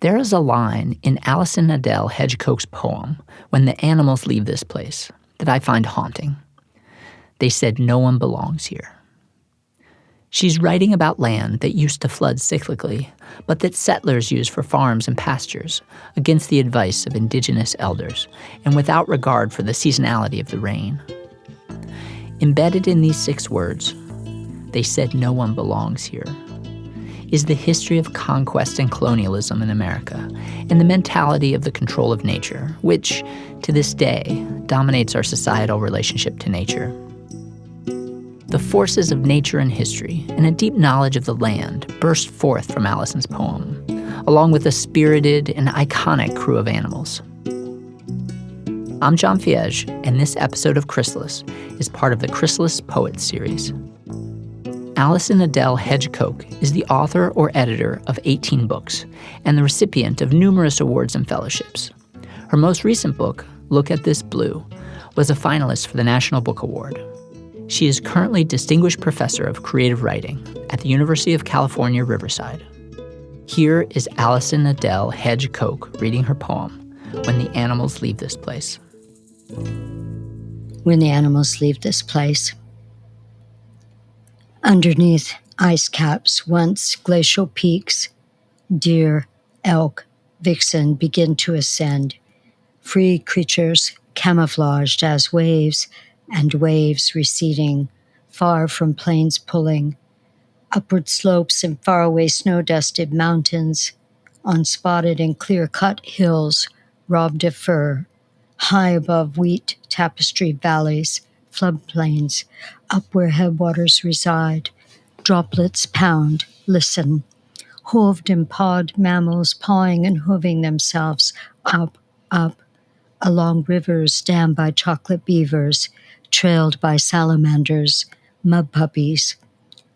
There is a line in Allison Adelle Hedge Coke's poem, When the Animals Leave This Place, that I find haunting. They said no one belongs here. She's writing about land that used to flood cyclically, but that settlers used for farms and pastures, against the advice of Indigenous elders, and without regard for the seasonality of the rain. Embedded in these 6 words, they said no one belongs here, is the history of conquest and colonialism in America, and the mentality of the control of nature, which, to this day, dominates our societal relationship to nature. The forces of nature and history, and a deep knowledge of the land, burst forth from Allison's poem, along with a spirited and iconic crew of animals. I'm John Fiege, and this episode of Chrysalis is part of the Chrysalis Poets series. Allison Adelle Hedge Coke is the author or editor of 18 books and the recipient of numerous awards and fellowships. Her most recent book, Look at This Blue, was a finalist for the National Book Award. She is currently Distinguished Professor of Creative Writing at the University of California Riverside. Here is Allison Adelle Hedge Coke reading her poem, When the Animals Leave This Place. When the animals leave this place. Underneath ice caps, once glacial peaks, deer, elk, vixen begin to ascend. Free creatures camouflaged as waves, and waves receding, far from plains pulling. Upward slopes and faraway snow-dusted mountains, on spotted and clear-cut hills, robbed of fur, high above wheat tapestry valleys, floodplains, up where headwaters reside. Droplets pound, listen. Hooved and pawed mammals pawing and hooving themselves up, along rivers dammed by chocolate beavers, trailed by salamanders, mud puppies,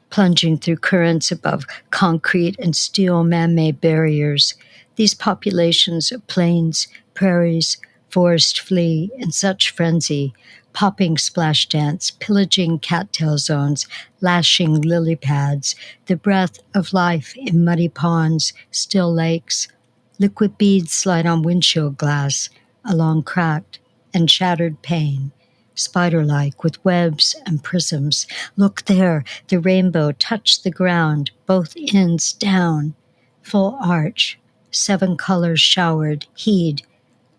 plunging through currents above concrete and steel man-made barriers. These populations of plains, prairies, forest flee in such frenzy, popping splash dance, pillaging cattail zones, lashing lily pads, the breath of life in muddy ponds, still lakes. Liquid beads slide on windshield glass, along cracked and shattered pane, spider-like with webs and prisms. Look there, the rainbow touched the ground, both ends down, full arch, 7 colors showered. Heed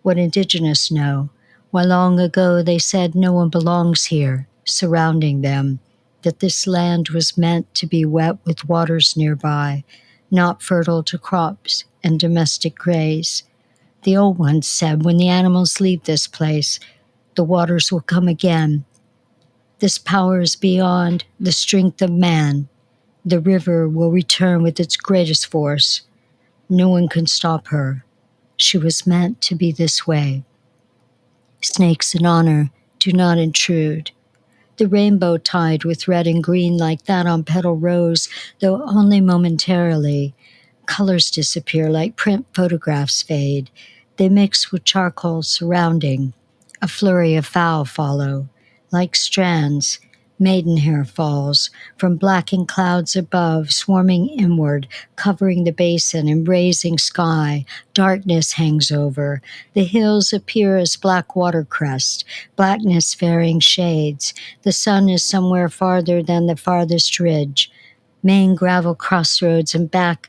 what Indigenous know, why long ago they said no one belongs here, surrounding them, that this land was meant to be wet with waters nearby, not fertile to crops and domestic graze. The old ones said when the animals leave this place, the waters will come again. This power is beyond the strength of man. The river will return with its greatest force. No one can stop her. She was meant to be this way. Snakes in honor do not intrude. The rainbow tied with red and green like that on petal rose, though only momentarily. Colors disappear like print photographs fade. They mix with charcoal surrounding. A flurry of fowl follow. Like strands, maidenhair falls from blackened clouds above, swarming inward, covering the basin and raising sky. Darkness hangs over. The hills appear as black watercrest, blackness varying shades. The sun is somewhere farther than the farthest ridge. Main gravel crossroads and back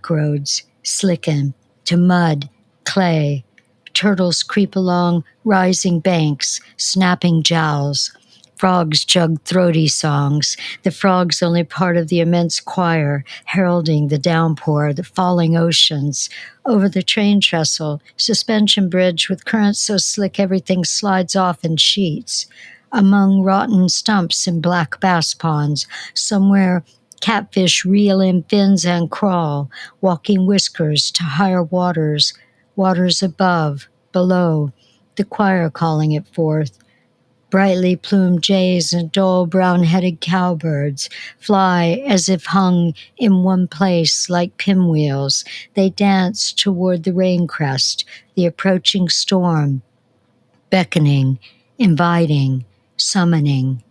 roads slicken to mud, clay. Turtles creep along rising banks, snapping jowls. Frogs jug throaty songs, the frogs only part of the immense choir, heralding the downpour, the falling oceans. Over the train trestle, suspension bridge with currents so slick everything slides off in sheets. Among rotten stumps and black bass ponds, somewhere catfish reel in fins and crawl, walking whiskers to higher waters, waters above, below, the choir calling it forth. Brightly plumed jays and dull brown-headed cowbirds fly as if hung in one place like pinwheels. They dance toward the rain crest, the approaching storm, beckoning, inviting, summoning.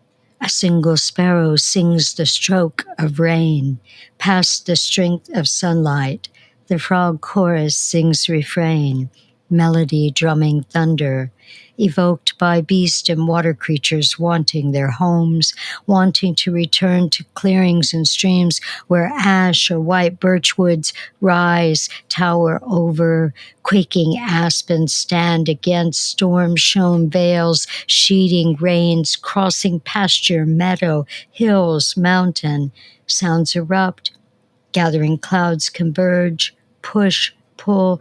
A single sparrow sings the stroke of rain, past the strength of sunlight, The frog chorus sings refrain, melody drumming thunder, evoked by beast and water creatures wanting their homes, wanting to return to clearings and streams where ash or white birchwoods rise, tower over, quaking aspens stand against storm-shown vales, sheeting rains, crossing pasture, meadow, hills, mountain. Sounds erupt, gathering clouds converge, push, pull,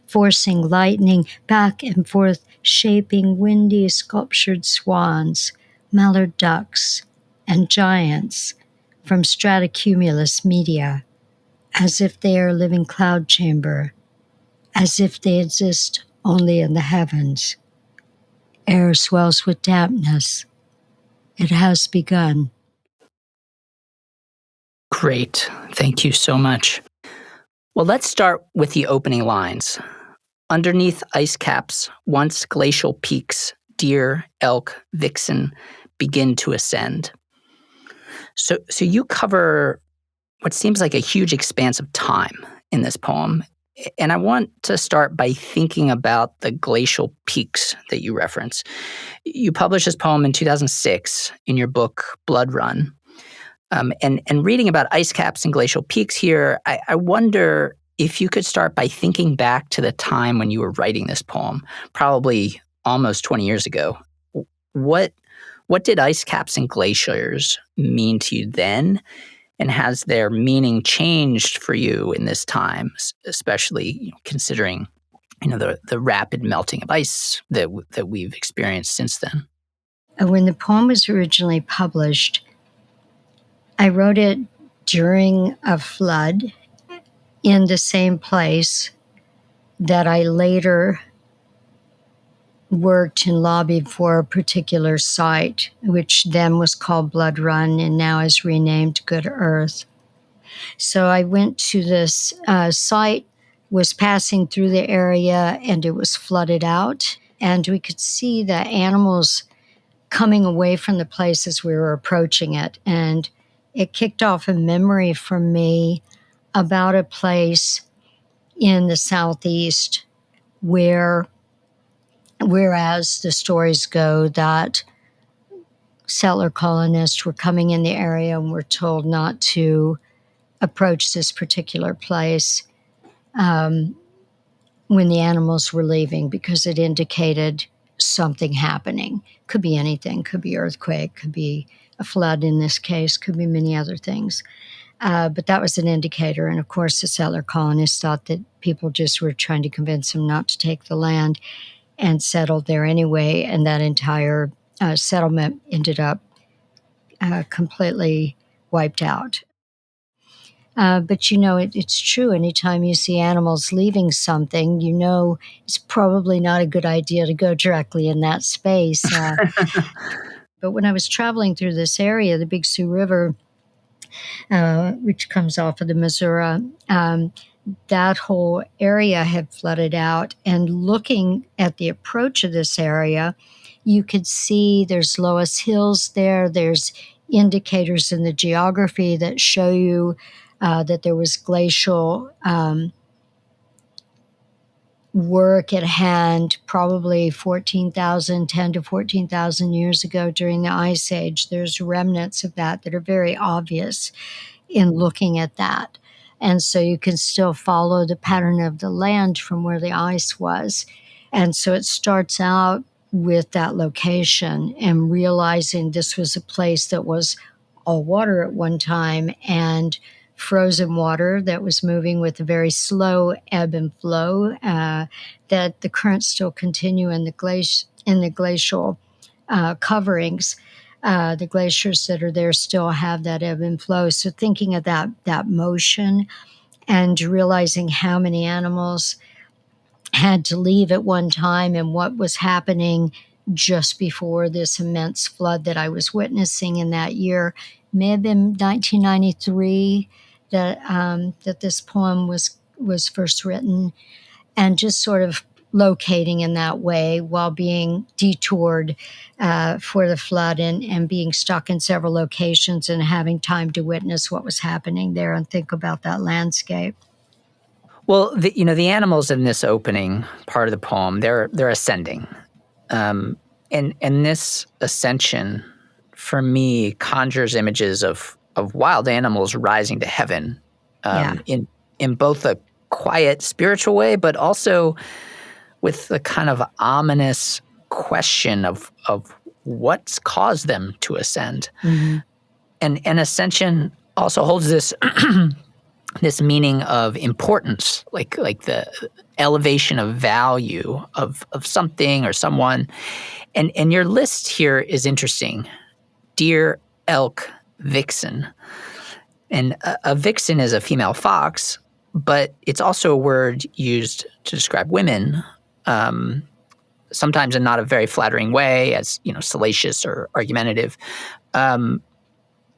forcing lightning back and forth, shaping windy sculptured swans, mallard ducks, and giants from stratocumulus media, as if they are living cloud chamber, as if they exist only in the heavens. Air swells with dampness. It has begun. Great. Thank you so much. Well, let's start with the opening lines. Underneath ice caps, once glacial peaks, deer, elk, vixen begin to ascend. So you cover what seems like a huge expanse of time in this poem. And I want to start by thinking about the glacial peaks that you reference. You published this poem in 2006 in your book, Blood Run. And reading about ice caps and glacial peaks here, I wonder if you could start by thinking back to the time when you were writing this poem, probably almost 20 years ago. What did ice caps and glaciers mean to you then? And has their meaning changed for you in this time, especially considering the rapid melting of ice that we've experienced since then? When the poem was originally published, I wrote it during a flood in the same place that I later worked and lobbied for a particular site, which then was called Blood Run and now is renamed Good Earth. So I went to this site, was passing through the area, and it was flooded out. And we could see the animals coming away from the place as we were approaching it. And it kicked off a memory for me about a place in the southeast whereas the stories go that settler colonists were coming in the area and were told not to approach this particular place when the animals were leaving because it indicated something happening. Could be anything, could be earthquake, could be a flood in this case, could be many other things. But that was an indicator. And of course, the settler colonists thought that people just were trying to convince them not to take the land and settled there anyway. And that entire settlement ended up completely wiped out. But it's true. Anytime you see animals leaving something, it's probably not a good idea to go directly in that space. But when I was traveling through this area, the Big Sioux River, which comes off of the Missouri, that whole area had flooded out. And looking at the approach of this area, you could see there's Loess Hills there. There's indicators in the geography that show you that there was glacial work at hand probably 10 to 14,000 years ago during the Ice Age. There's remnants of that are very obvious in looking at that. And so you can still follow the pattern of the land from where the ice was. And so it starts out with that location and realizing this was a place that was all water at one time and frozen water that was moving with a very slow ebb and flow, that the currents still continue in the glacial coverings. The glaciers that are there still have that ebb and flow. So thinking of that motion and realizing how many animals had to leave at one time and what was happening just before this immense flood that I was witnessing in that year. May have been 1993 that this poem was first written, and just sort of locating in that way while being detoured for the flood and being stuck in several locations and having time to witness what was happening there and think about that landscape. Well, the animals in this opening part of the poem, they're ascending, um, and this ascension, for me, conjures images of wild animals rising to heaven, Yeah. in both a quiet spiritual way, but also with the kind of ominous question of what's caused them to ascend. Hmm. And ascension also holds this this meaning of importance, like the elevation of value of something or someone. And your list here is interesting: deer, elk, vixen. And a vixen is a female fox, but it's also a word used to describe women. Um, Sometimes in not a very flattering way, as salacious or argumentative. Um,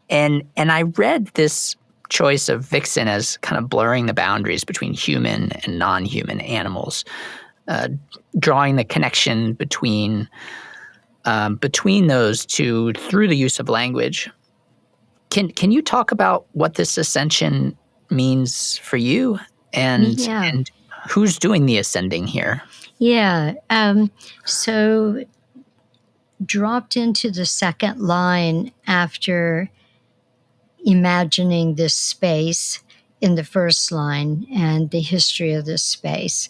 and I read this choice of vixen as kind of blurring the boundaries between human and non-human animals, uh, drawing the connection between those two through the use of language. Can you talk about what this ascension means for you, and Yeah. and who's doing the ascending here? Yeah. So dropped into the second line after imagining this space in the first line and the history of this space.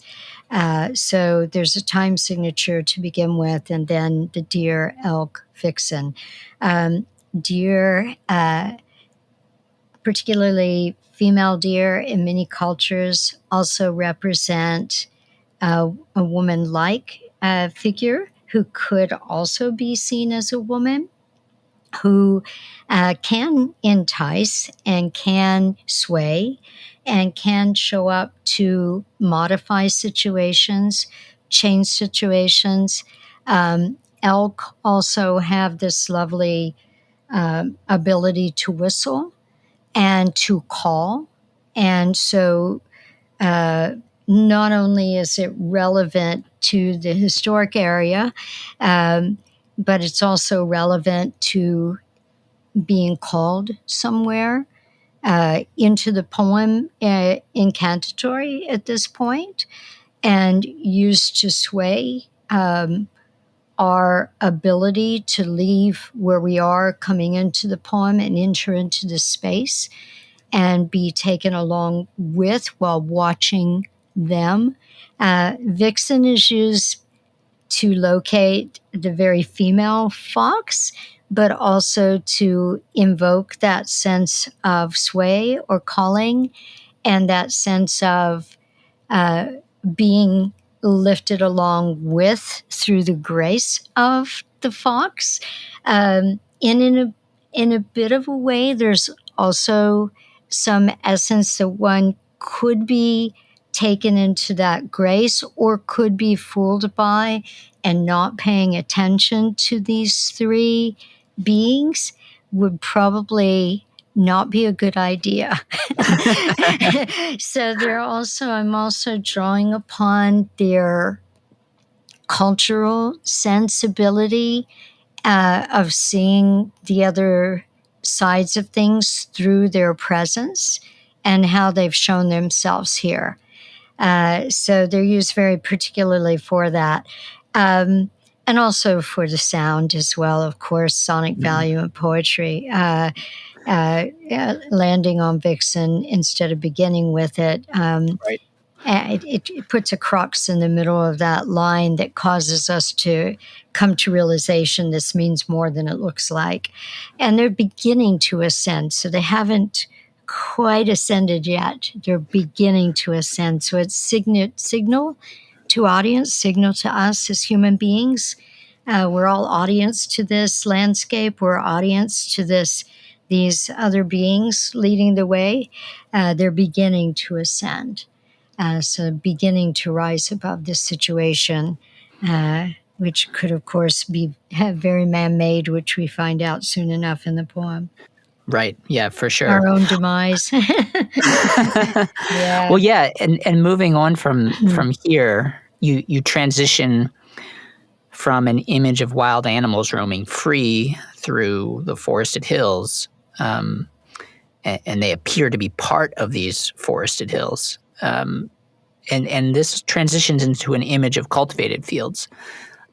So there's a time signature to begin with, and then the deer, elk, vixen. Deer, particularly female deer in many cultures, also represent a woman like figure who could also be seen as a woman, who can entice and can sway and can show up to modify situations, change situations. Elk also have this lovely ability to whistle and to call. And so uh, not only is it relevant to the historic area, but it's also relevant to being called somewhere into the poem incantatory at this point, and used to sway our ability to leave where we are coming into the poem and enter into the space and be taken along with while watching them. Vixen is used to locate the very female fox, but also to invoke that sense of sway or calling and that sense of uh, being lifted along with through the grace of the fox. In a bit of a way, there's also some essence that one could be taken into that grace or could be fooled by, and not paying attention to these three beings would probably not be a good idea. So I'm also drawing upon their cultural sensibility of seeing the other sides of things through their presence and how they've shown themselves here. So they're used very particularly for that. And also for the sound as well, of course, sonic value in poetry. Landing on Vixen instead of beginning with it. Right. It puts a crux in the middle of that line that causes us to come to realization this means more than it looks like. And they're beginning to ascend, so they haven't quite ascended yet. They're beginning to ascend. So it's signal to audience, signal to us as human beings. We're all audience to this landscape. We're audience to these other beings leading the way. They're beginning to ascend. So beginning to rise above this situation, which could, of course, be very man-made, which we find out soon enough in the poem. Right. Yeah, for sure. Our own demise. Yeah. Well, yeah, and moving on from here, you transition from an image of wild animals roaming free through the forested hills, and they appear to be part of these forested hills, And this transitions into an image of cultivated fields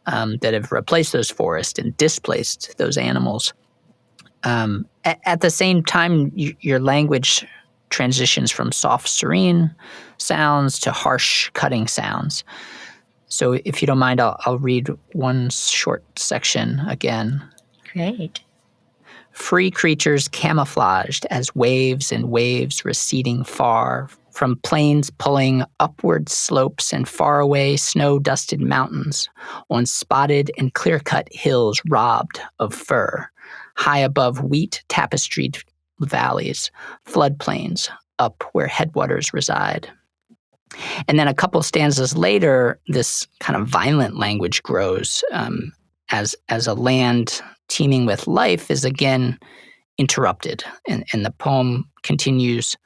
that have replaced those forests and displaced those animals. At the same time, your language transitions from soft, serene sounds to harsh, cutting sounds. So if you don't mind, I'll read one short section again. Great. Free creatures camouflaged as waves and waves receding far from plains pulling upward slopes and faraway snow-dusted mountains on spotted and clear-cut hills robbed of fur, high above wheat-tapestried valleys, floodplains up where headwaters reside. And then a couple stanzas later, this kind of violent language grows as a land teeming with life is again interrupted. And the poem continues,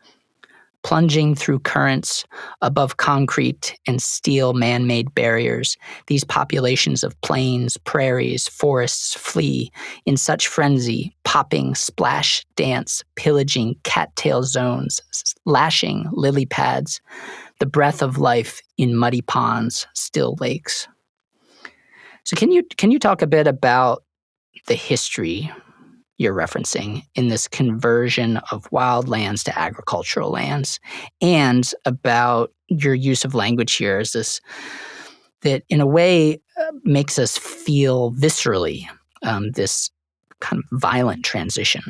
plunging through currents above concrete and steel man-made barriers, these populations of plains, prairies, forests flee in such frenzy, popping, splash, dance, pillaging cattail zones, lashing lily pads, the breath of life in muddy ponds, still lakes. So can you talk a bit about the history you're referencing in this conversion of wild lands to agricultural lands, and about your use of language here as this that in a way makes us feel viscerally this kind of violent transition?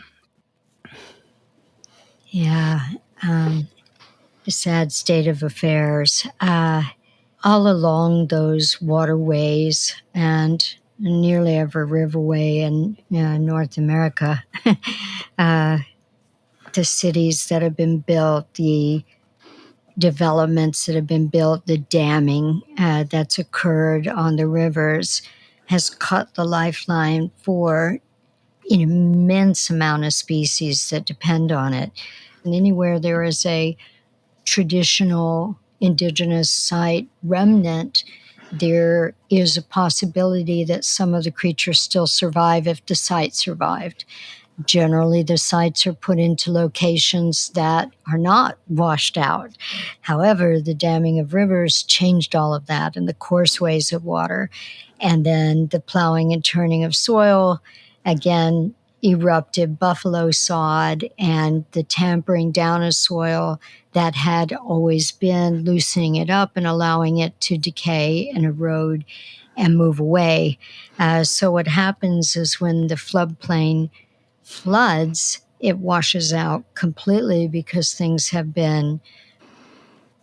Yeah, a sad state of affairs. All along those waterways and nearly every riverway in North America, the cities that have been built, the developments that have been built, the damming that's occurred on the rivers has cut the lifeline for an immense amount of species that depend on it. And anywhere there is a traditional indigenous site remnant, there is a possibility that some of the creatures still survive if the site survived. Generally, the sites are put into locations that are not washed out. However, the damming of rivers changed all of that and the courseways of water. And then the plowing and turning of soil, again, erupted buffalo sod and the tampering down of soil that had always been, loosening it up and allowing it to decay and erode and move away. So what happens is when the floodplain floods, it washes out completely because things have been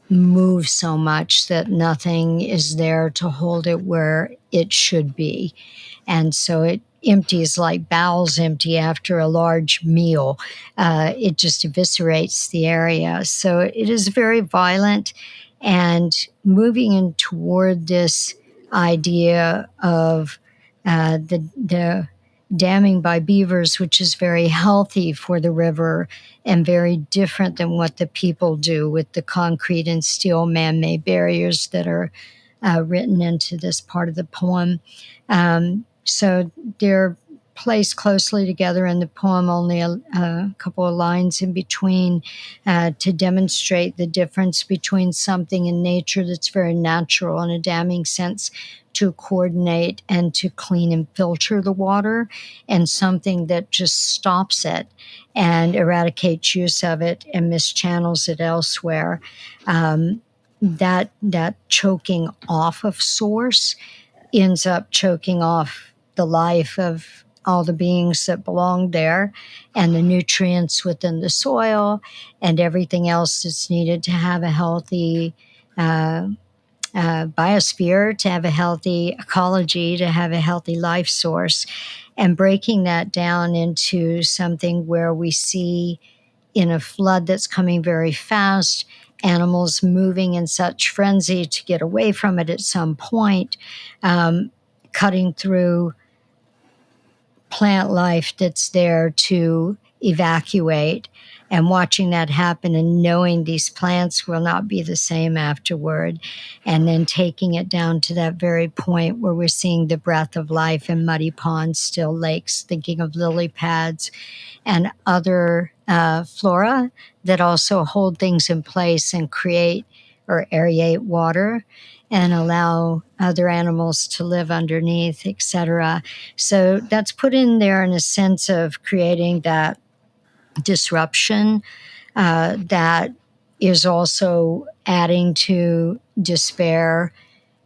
moved so much that nothing is there to hold it where it should be. And so it empties like bowels empty after a large meal. It just eviscerates the area. So it is very violent, and moving in toward this idea of the damming by beavers, which is very healthy for the river and very different than what the people do with the concrete and steel man-made barriers that are written into this part of the poem. So they're placed closely together in the poem, only a couple of lines in between, to demonstrate the difference between something in nature that's very natural in a damming sense to coordinate and to clean and filter the water, and something that just stops it and eradicates use of it and mischannels it elsewhere. That choking off of source ends up choking off the life of all the beings that belong there and the nutrients within the soil and everything else that's needed to have a healthy biosphere, to have a healthy ecology, to have a healthy life source. And breaking that down into something where we see in a flood that's coming very fast, animals moving in such frenzy to get away from it at some point, cutting through plant life that's there to evacuate, and watching that happen and knowing these plants will not be the same afterward, and then taking it down to that very point where we're seeing the breath of life in muddy ponds, still lakes, thinking of lily pads and other flora that also hold things in place and create or aerate water and allow other animals to live underneath, etc. So that's put in there in a sense of creating that disruption that is also adding to despair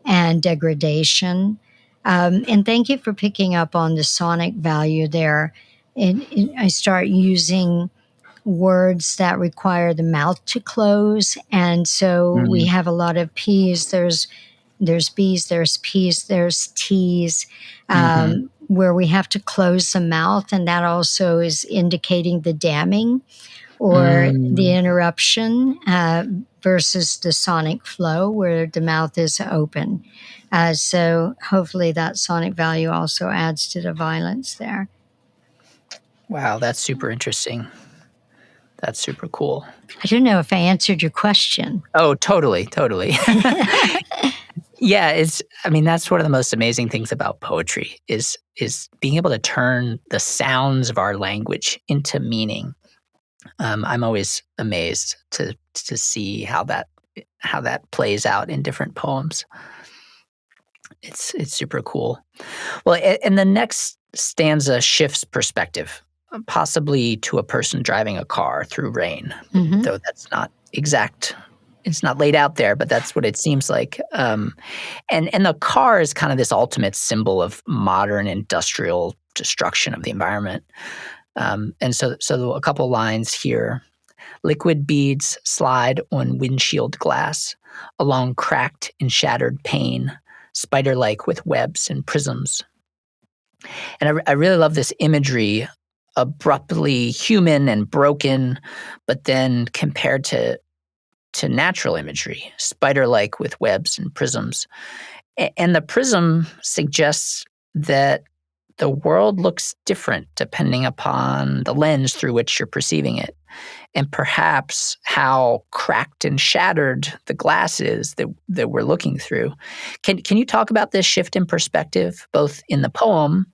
and degradation. And thank you for picking up on the sonic value there. I start using words that require the mouth to close, and so we Mm, have a lot of P's. There's B's, there's P's, there's T's, mm-hmm. where we have to close the mouth, and that also is indicating the damming or the Mm. interruption versus the sonic flow where the mouth is open. So hopefully that sonic value also adds to the violence there. Wow, that's super interesting. That's super cool. I don't know if I answered your question. Oh, totally, totally. Yeah, I mean, that's one of the most amazing things about poetry is being able to turn the sounds of our language into meaning. I'm always amazed to see how that plays out in different poems. It's super cool. Well, and the next stanza shifts perspective, possibly to a person driving a car through rain, Mm-hmm. though that's not exact. It's not laid out there, but that's what it seems like. And the car is kind of this ultimate symbol of modern industrial destruction of the environment. And so a couple lines here. Liquid beads slide on windshield glass, along cracked and shattered pane, spider-like with webs and prisms. And I really love this imagery, abruptly human and broken, but then compared to natural imagery, spider-like with webs and prisms. And the prism suggests that the world looks different depending upon the lens through which you're perceiving it, and perhaps how cracked and shattered the glass is that we're looking through. Can you talk about this shift in perspective, both in the poem,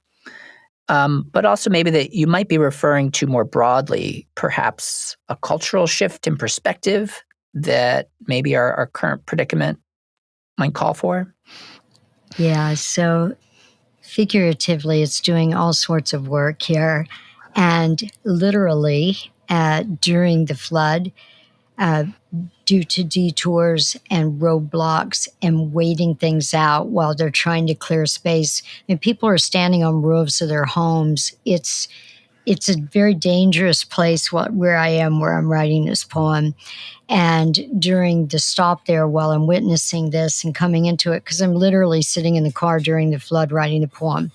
but also maybe that you might be referring to more broadly, perhaps a cultural shift in perspective that maybe our current predicament might call for? Yeah, so figuratively, it's doing all sorts of work here. And literally, during the flood, uh, due to detours and roadblocks and waiting things out while they're trying to clear space, and people are standing on roofs of their homes. It's a very dangerous place where I am, where I'm writing this poem. And during the stop there, while I'm witnessing this and coming into it, because I'm literally sitting in the car during the flood writing the poem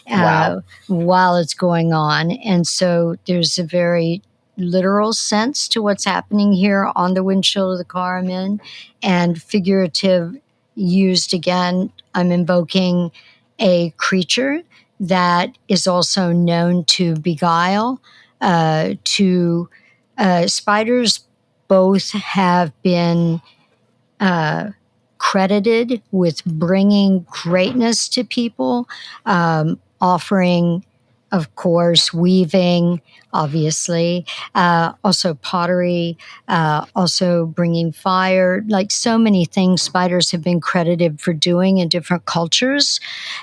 Wow. while it's going on. And so there's a very literal sense to what's happening here on the windshield of the car I'm in, and figurative used again. I'm invoking a creature that is also known to beguile, to spiders both have been uh, credited with bringing greatness to people, offering, of course, weaving, obviously, also pottery, also bringing fire. Like so many things, spiders have been credited for doing in different cultures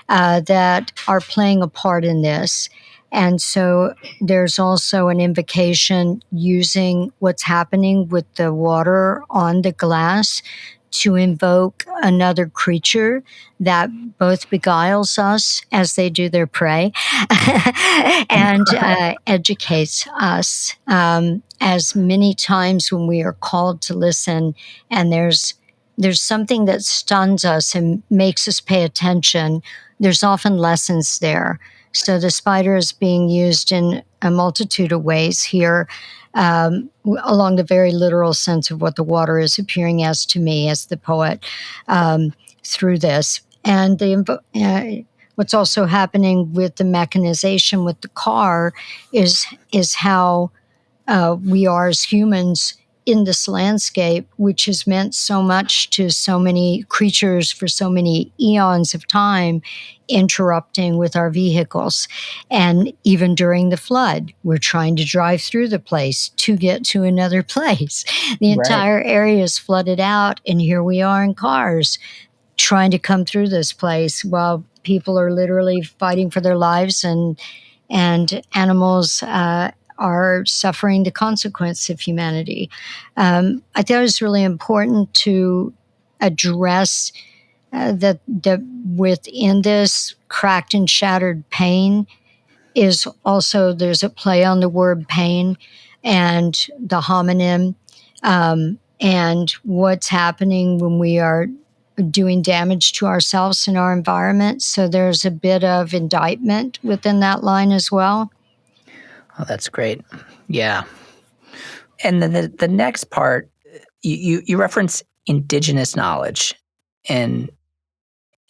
that are playing a part in this. And so there's also an invocation using what's happening with the water on the glass to invoke another creature that both beguiles us as they do their prey and educates us. As many times when we are called to listen and there's something that stuns us and makes us pay attention, there's often lessons there. So the spider is being used in a multitude of ways here, along the very literal sense of what the water is appearing as to me, as the poet, through this. And what's also happening with the mechanization with the car is how we are as humans in this landscape, which has meant so much to so many creatures for so many eons of time, interrupting with our vehicles. And even during the flood, we're trying to drive through the place to get to another place. The entire area is flooded out, and here we are in cars trying to come through this place while people are literally fighting for their lives, and animals are suffering the consequence of humanity. I thought it was really important to address that within this cracked and shattered pain is also, there's a play on the word pain and the homonym, and what's happening when we are doing damage to ourselves and our environment. So there's a bit of indictment within that line as well. Oh, that's great. Yeah. And then the next part, you reference indigenous knowledge, and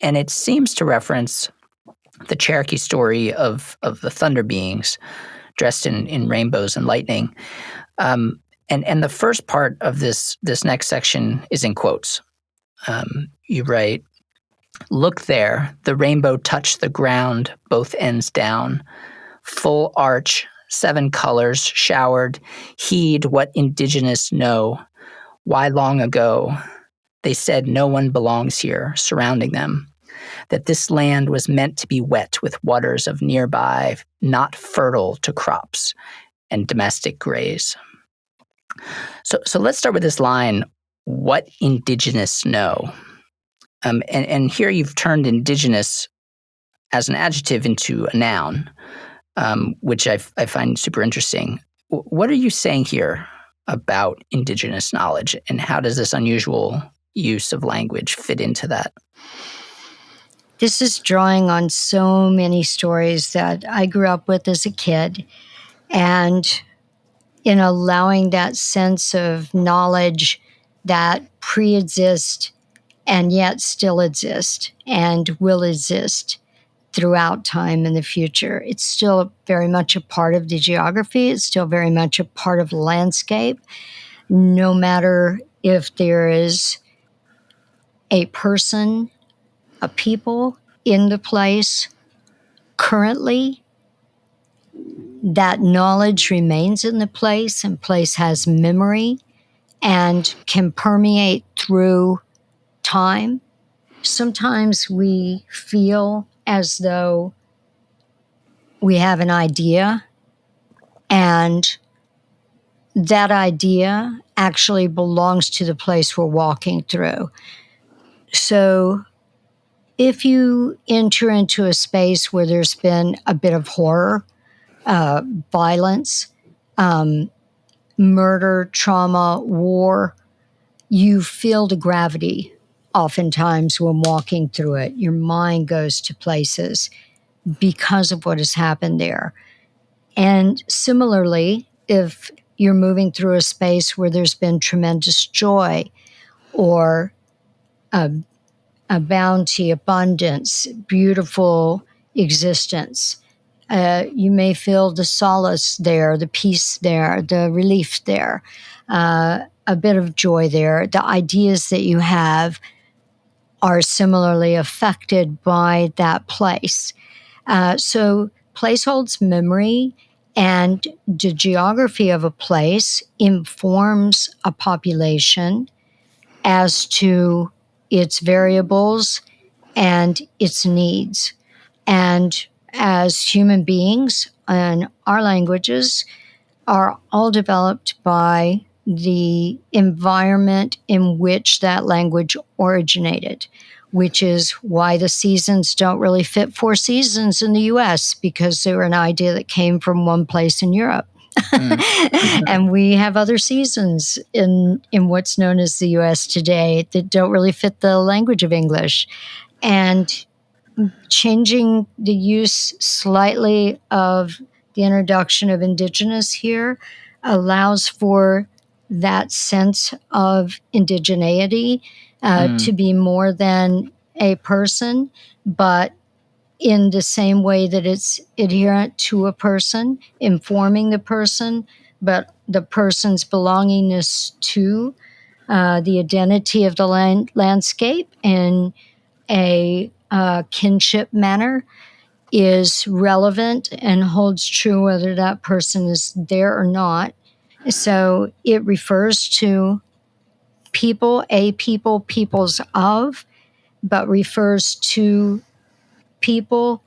it seems to reference the Cherokee story of the thunder beings dressed in rainbows and lightning. And the first part of this next section is in quotes. You write, "Look there, the rainbow touched the ground, both ends down. Full arch, 7 colors showered. Heed what indigenous know. Why long ago they said no one belongs here, surrounding them. That this land was meant to be wet with waters of nearby, not fertile to crops and domestic graze." So let's start with this line, what indigenous know. And here you've turned indigenous as an adjective into a noun, which I find super interesting. What are you saying here about indigenous knowledge, and how does this unusual use of language fit into that? This is drawing on so many stories that I grew up with as a kid, and in allowing that sense of knowledge that pre-exist and yet still exist and will exist throughout time in the future. It's still very much a part of the geography. It's still very much a part of the landscape. No matter if there is a person, a people in the place currently, that knowledge remains in the place, and place has memory and can permeate through time. Sometimes we feel as though we have an idea, and that idea actually belongs to the place we're walking through. So if you enter into a space where there's been a bit of horror, violence, murder, trauma, war, you feel the gravity oftentimes when walking through it. Your mind goes to places because of what has happened there. And similarly, if you're moving through a space where there's been tremendous joy or a bounty, abundance, beautiful existence, you may feel the solace there, the peace there, the relief there, a bit of joy there. The ideas that you have are similarly affected by that place. So place holds memory, and the geography of a place informs a population as to its variables and its needs. And as human beings, and our languages are all developed by the environment in which that language originated, which is why the seasons don't really fit 4 seasons in the US, because they were an idea that came from one place in Europe. And we have other seasons in what's known as the US today that don't really fit the language of English. And changing the use slightly of the introduction of indigenous here allows for that sense of indigeneity to be more than a person, but in the same way that it's adherent to a person, informing the person, but the person's belongingness to the identity of the landscape in a kinship manner is relevant and holds true whether that person is there or not. So it refers to people, a people, peoples of, but refers to people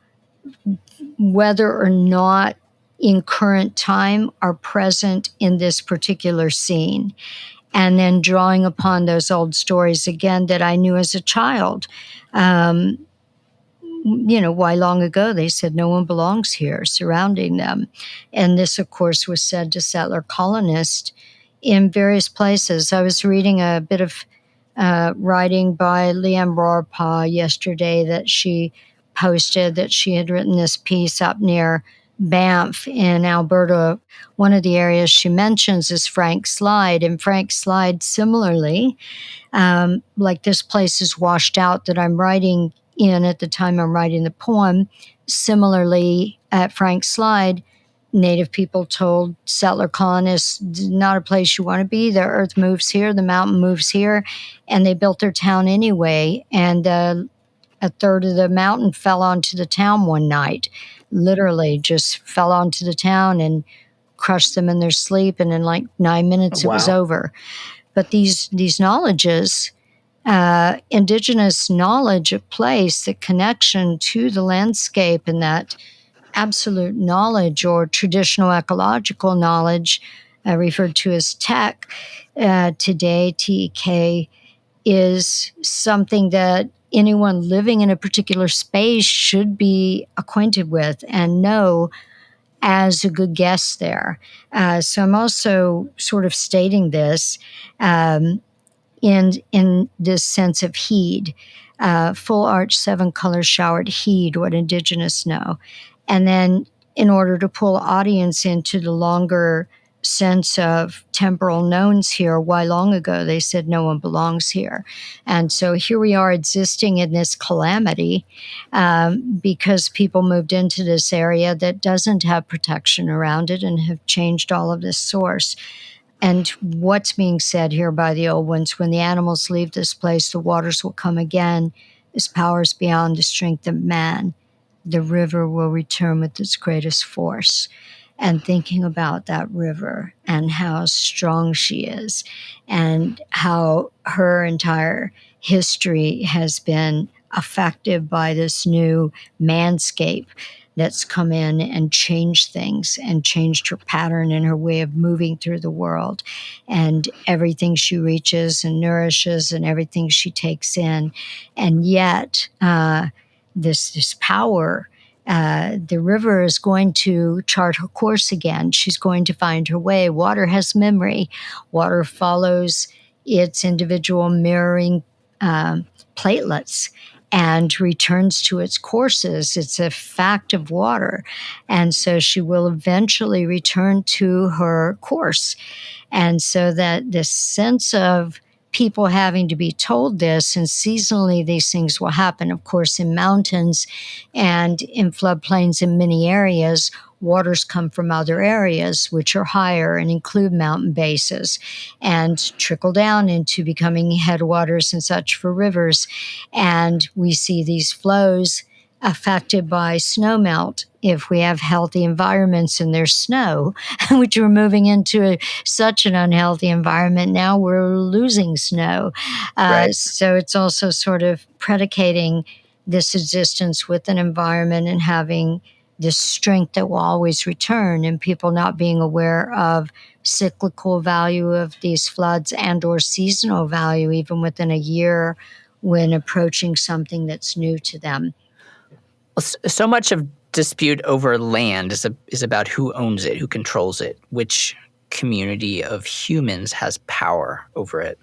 whether or not in current time are present in this particular scene. And then drawing upon those old stories again that I knew as a child. Why long ago they said no one belongs here, surrounding them. And this, of course, was said to settler colonists in various places. I was reading a bit of writing by Leanne Rorpaw yesterday that she posted that she had written this piece up near Banff in Alberta. One of the areas she mentions is Frank Slide, and Frank Slide similarly, like this place is washed out that I'm writing in at the time I'm writing the poem. Similarly, at Frank Slide, Native people told settler colonists, not a place you want to be. The earth moves here, the mountain moves here, and they built their town anyway. And a third of the mountain fell onto the town one night, literally just fell onto the town and crushed them in their sleep. And in like 9 minutes, it was over. But these knowledges, Indigenous knowledge of place, the connection to the landscape, and that absolute knowledge or traditional ecological knowledge, referred to as tech today, TEK, is something that anyone living in a particular space should be acquainted with and know as a good guest there. So I'm also sort of stating this in this sense of heed, full arch, 7-color showered heed, what Indigenous know. And then in order to pull audience into the longer sense of temporal knowns here, why long ago they said no one belongs here. And so here we are existing in this calamity because people moved into this area that doesn't have protection around it and have changed all of this source. And what's being said here by the old ones, when the animals leave this place, the waters will come again. As powers beyond the strength of man, the river will return with its greatest force. And thinking about that river and how strong she is and how her entire history has been affected by this new manscape that's come in and changed things and changed her pattern and her way of moving through the world and everything she reaches and nourishes and everything she takes in. And yet this power, the river is going to chart her course again. She's going to find her way. Water has memory. Water follows its individual mirroring platelets and returns to its courses. It's a fact of water. And so she will eventually return to her course. And so that this sense of people having to be told this, and seasonally these things will happen, of course, in mountains and in floodplains in many areas. Waters come from other areas which are higher and include mountain bases and trickle down into becoming headwaters and such for rivers. And we see these flows affected by snowmelt. If we have healthy environments and there's snow, which we're moving into such an unhealthy environment, now we're losing snow. Right. So it's also sort of predicating this existence with an environment and having this strength that will always return, and people not being aware of cyclical value of these floods and or seasonal value even within a year when approaching something that's new to them. Well, so much of dispute over land is about who owns it, who controls it, which community of humans has power over it.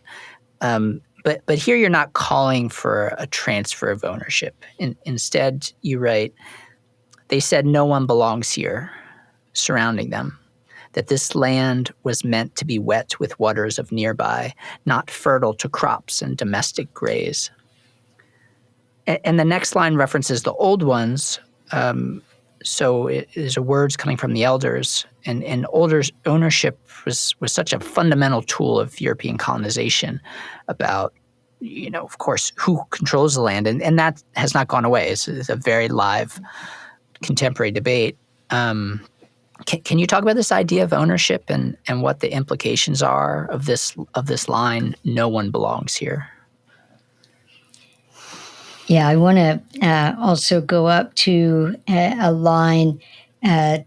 But here you're not calling for a transfer of ownership. Instead, you write, they said no one belongs here, surrounding them, that this land was meant to be wet with waters of nearby, not fertile to crops and domestic graze. And the next line references the old ones, So it is words coming from the elders, and ownership was such a fundamental tool of European colonization about, of course, who controls the land, and that has not gone away. It's a very live contemporary debate. Can you talk about this idea of ownership and what the implications are of this line? No one belongs here. Yeah, I want to also go up to a line that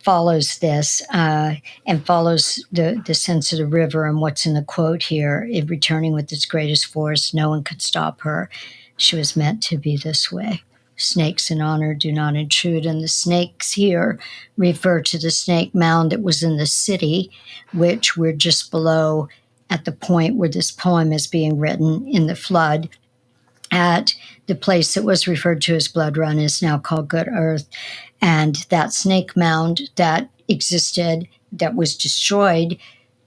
follows this and follows the sense of the river and what's in the quote here. In returning with its greatest force, no one could stop her. She was meant to be this way. Snakes in honor do not intrude. And the snakes here refer to the snake mound that was in the city, which we're just below at the point where this poem is being written in the flood. At the place that was referred to as Blood Run is now called Good Earth. And that snake mound that existed, that was destroyed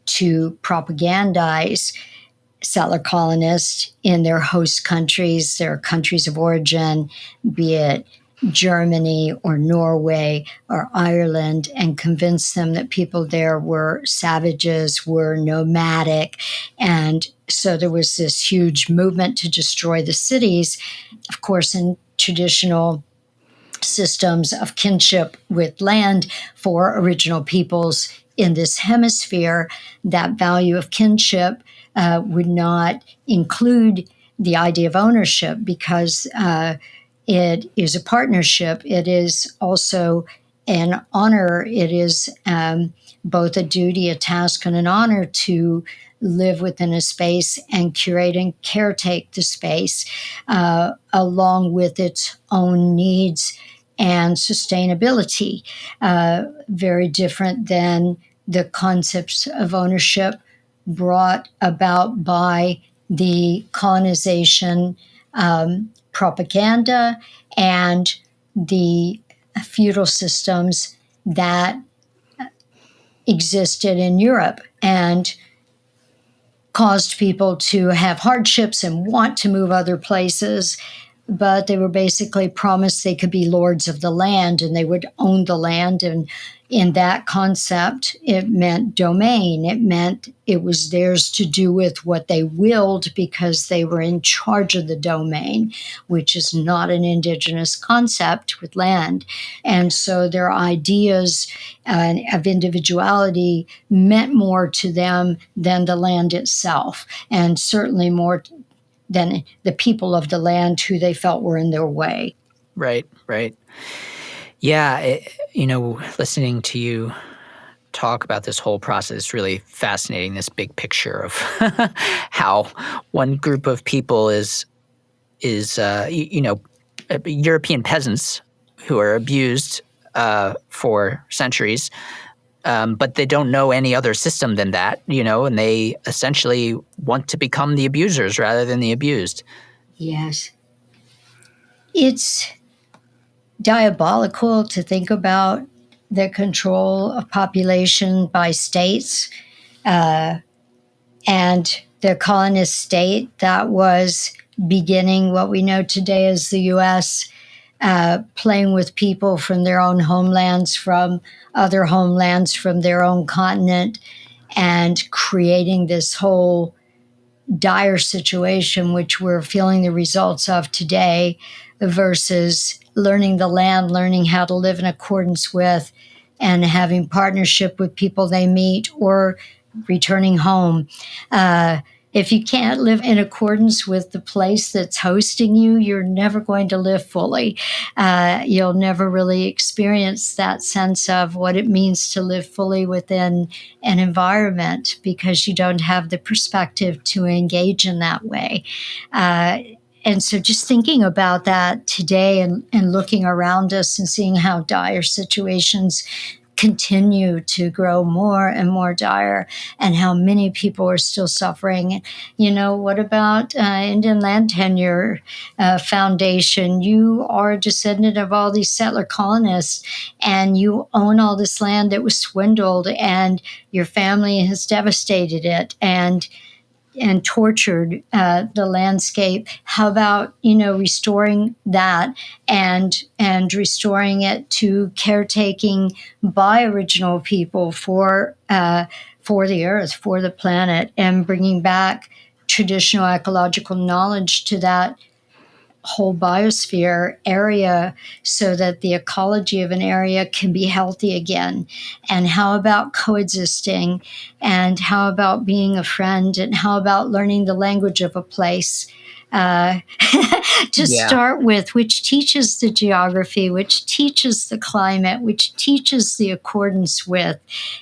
to propagandize settler colonists in their host countries, their countries of origin, be it Germany or Norway or Ireland, and convince them that people there were savages, were nomadic. And so there was this huge movement to destroy the cities. Of course, in traditional systems of kinship with land for original peoples in this hemisphere, that value of kinship would not include the idea of ownership because it is a partnership. It is also an honor. It is both a duty, a task, and an honor to live within a space and curate and caretake the space along with its own needs and sustainability. Very different than the concepts of ownership brought about by the colonization propaganda and the feudal systems that existed in Europe and caused people to have hardships and want to move other places. But they were basically promised they could be lords of the land and they would own the land. And in that concept, it meant domain. It meant it was theirs to do with what they willed because they were in charge of the domain, which is not an indigenous concept with land. And so their ideas of individuality meant more to them than the land itself, and certainly more than the people of the land who they felt were in their way. Right. Yeah, listening to you talk about this whole process is really fascinating, this big picture of how one group of people is European peasants who are abused for centuries, but they don't know any other system than that, and they essentially want to become the abusers rather than the abused. Yes. It's diabolical to think about the control of population by states and the colonist state that was beginning what we know today as the U.S., playing with people from their own homelands, from other homelands, from their own continent, and creating this whole dire situation, which we're feeling the results of today, versus learning the land, learning how to live in accordance with, and having partnership with people they meet or returning home. If you can't live in accordance with the place that's hosting you, you're never going to live fully. You'll never really experience that sense of what it means to live fully within an environment because you don't have the perspective to engage in that way. And so just thinking about that today and looking around us and seeing how dire situations continue to grow more and more dire and how many people are still suffering. What about Indian Land Tenure Foundation? You are a descendant of all these settler colonists and you own all this land that was swindled and your family has devastated it. And and tortured the landscape. How about restoring that and restoring it to caretaking by original people for the earth, for the planet, and bringing back traditional ecological knowledge to that whole biosphere area so that the ecology of an area can be healthy again? And how about coexisting? And how about being a friend? And how about learning the language of a place? Uh, to Yeah. start with, which teaches the geography, which teaches the climate, which teaches the accordance with,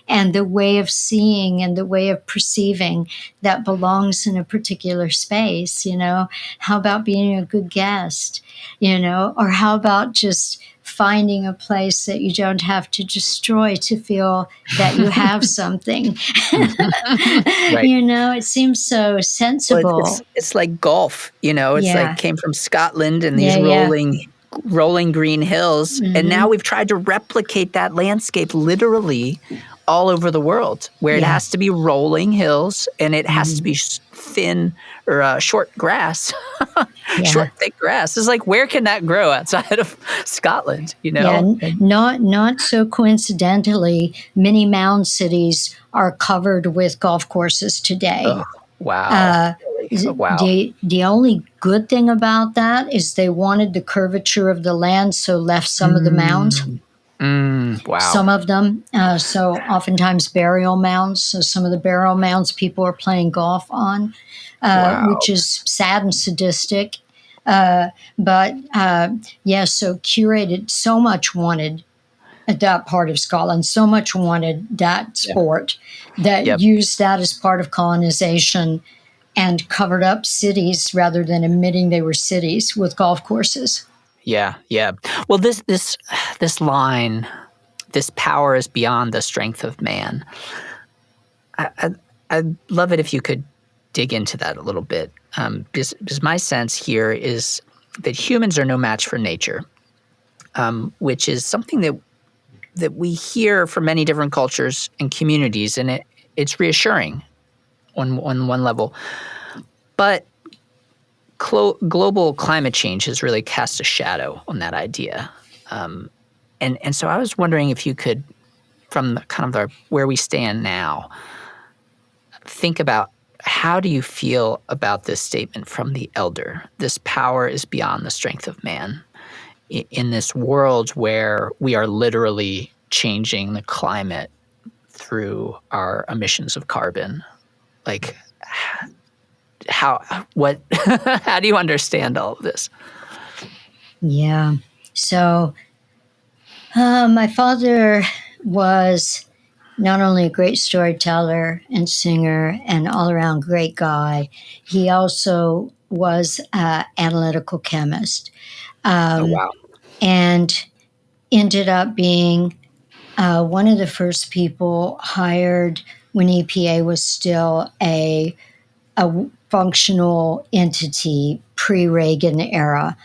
and the way of seeing and the way of perceiving that belongs in a particular space. How about being a good guest? Or how about just finding a place that you don't have to destroy to feel that you have something? Right. It seems so Well, sensible. it's like golf, it's like Yeah. came from Scotland and these Yeah, yeah. rolling green hills, and now Mm-hmm. we've tried to replicate that landscape literally all over the world, where it Yeah. has to be rolling hills and it has to Mm-hmm. be thin or short grass, Yeah. short thick grass. It's like, where can that grow outside of Scotland? Yeah, And not so coincidentally, many mound cities are covered with golf courses today. oh, wow, Uh, really? Oh, wow, the only good thing about that is they wanted the curvature of the land, so left some of the mounds, wow, some of them. So oftentimes burial mounds. So some of the burial mounds people are playing golf on, wow. which is sad and sadistic. But yeah, so curated, so much wanted at that part of Scotland, so much wanted that Yeah. sport that Yep. used that as part of colonization and covered up cities rather than admitting they were cities with golf courses. Yeah, yeah. Well, this line, this power is beyond the strength of man. I'd love it if you could dig into that a little bit, because my sense here is that humans are no match for nature, which is something that we hear from many different cultures and communities, and it's reassuring on one level. But global climate change has really cast a shadow on that idea. And so I was wondering if you could, from where we stand now, think about, how do you feel about this statement from the elder? This power is beyond the strength of man. In this world where we are literally changing the climate through our emissions of carbon, like how do you understand all of this? Yeah. So my father was not only a great storyteller and singer and all around great guy, he also was an analytical chemist, Oh, um, wow. and ended up being one of the first people hired when EPA was still a functional entity pre-Reagan era,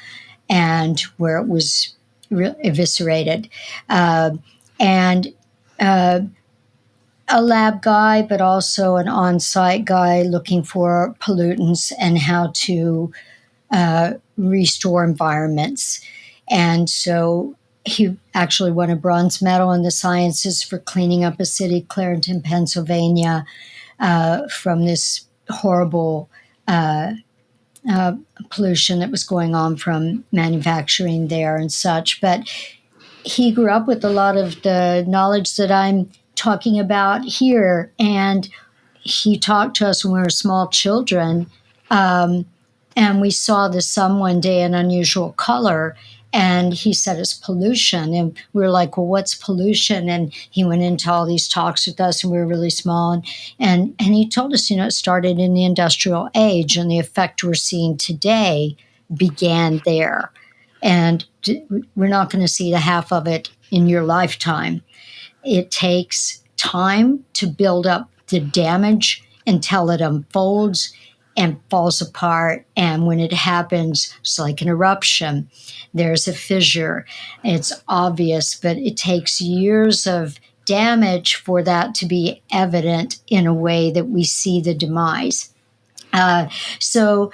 and where it was eviscerated. And a lab guy, but also an on site guy looking for pollutants and how to restore environments. And so he actually won a bronze medal in the sciences for cleaning up a city, Clarington, Pennsylvania, from this horrible pollution that was going on from manufacturing there and such. But he grew up with a lot of the knowledge that I'm talking about here. And he talked to us when we were small children. And we saw the sun one day in unusual color. And he said it's pollution. And we were like, well, what's pollution? And he went into all these talks with us, and we were really small. And he told us, it started in the industrial age, and the effect we're seeing today began there. And we're not going to see the half of it in your lifetime. It takes time to build up the damage until it unfolds and falls apart. And when it happens, it's like an eruption. There's a fissure. It's obvious, but it takes years of damage for that to be evident in a way that we see the demise. So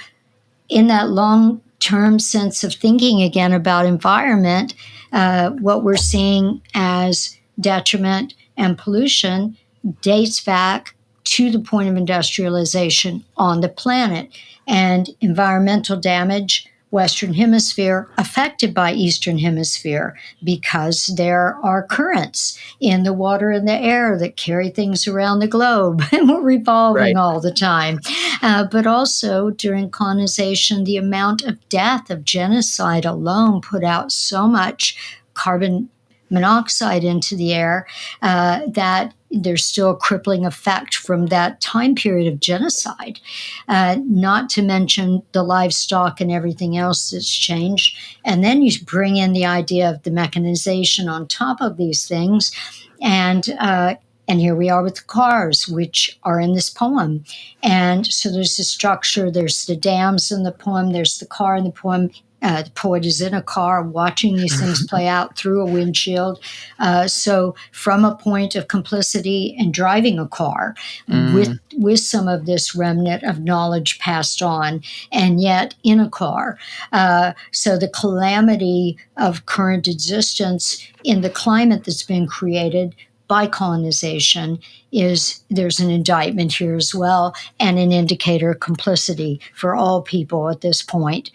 in that long-term sense of thinking again about environment, what we're seeing as detriment and pollution dates back to the point of industrialization on the planet, and environmental damage, Western Hemisphere affected by Eastern Hemisphere, because there are currents in the water and the air that carry things around the globe, and we're revolving all the time. But also during colonization, the amount of death, of genocide alone, put out so much carbon monoxide into the air that there's still a crippling effect from that time period of genocide. Not to mention the livestock and everything else that's changed. And then you bring in the idea of the mechanization on top of these things. And here we are with the cars, which are in this poem. And so there's the structure, there's the dams in the poem, there's the car in the poem. The poet is in a car watching these things play out through a windshield. So from a point of complicity and driving a car with some of this remnant of knowledge passed on, and yet in a car. So the calamity of current existence in the climate that's been created by colonization is, there's an indictment here as well, and an indicator of complicity for all people at this point.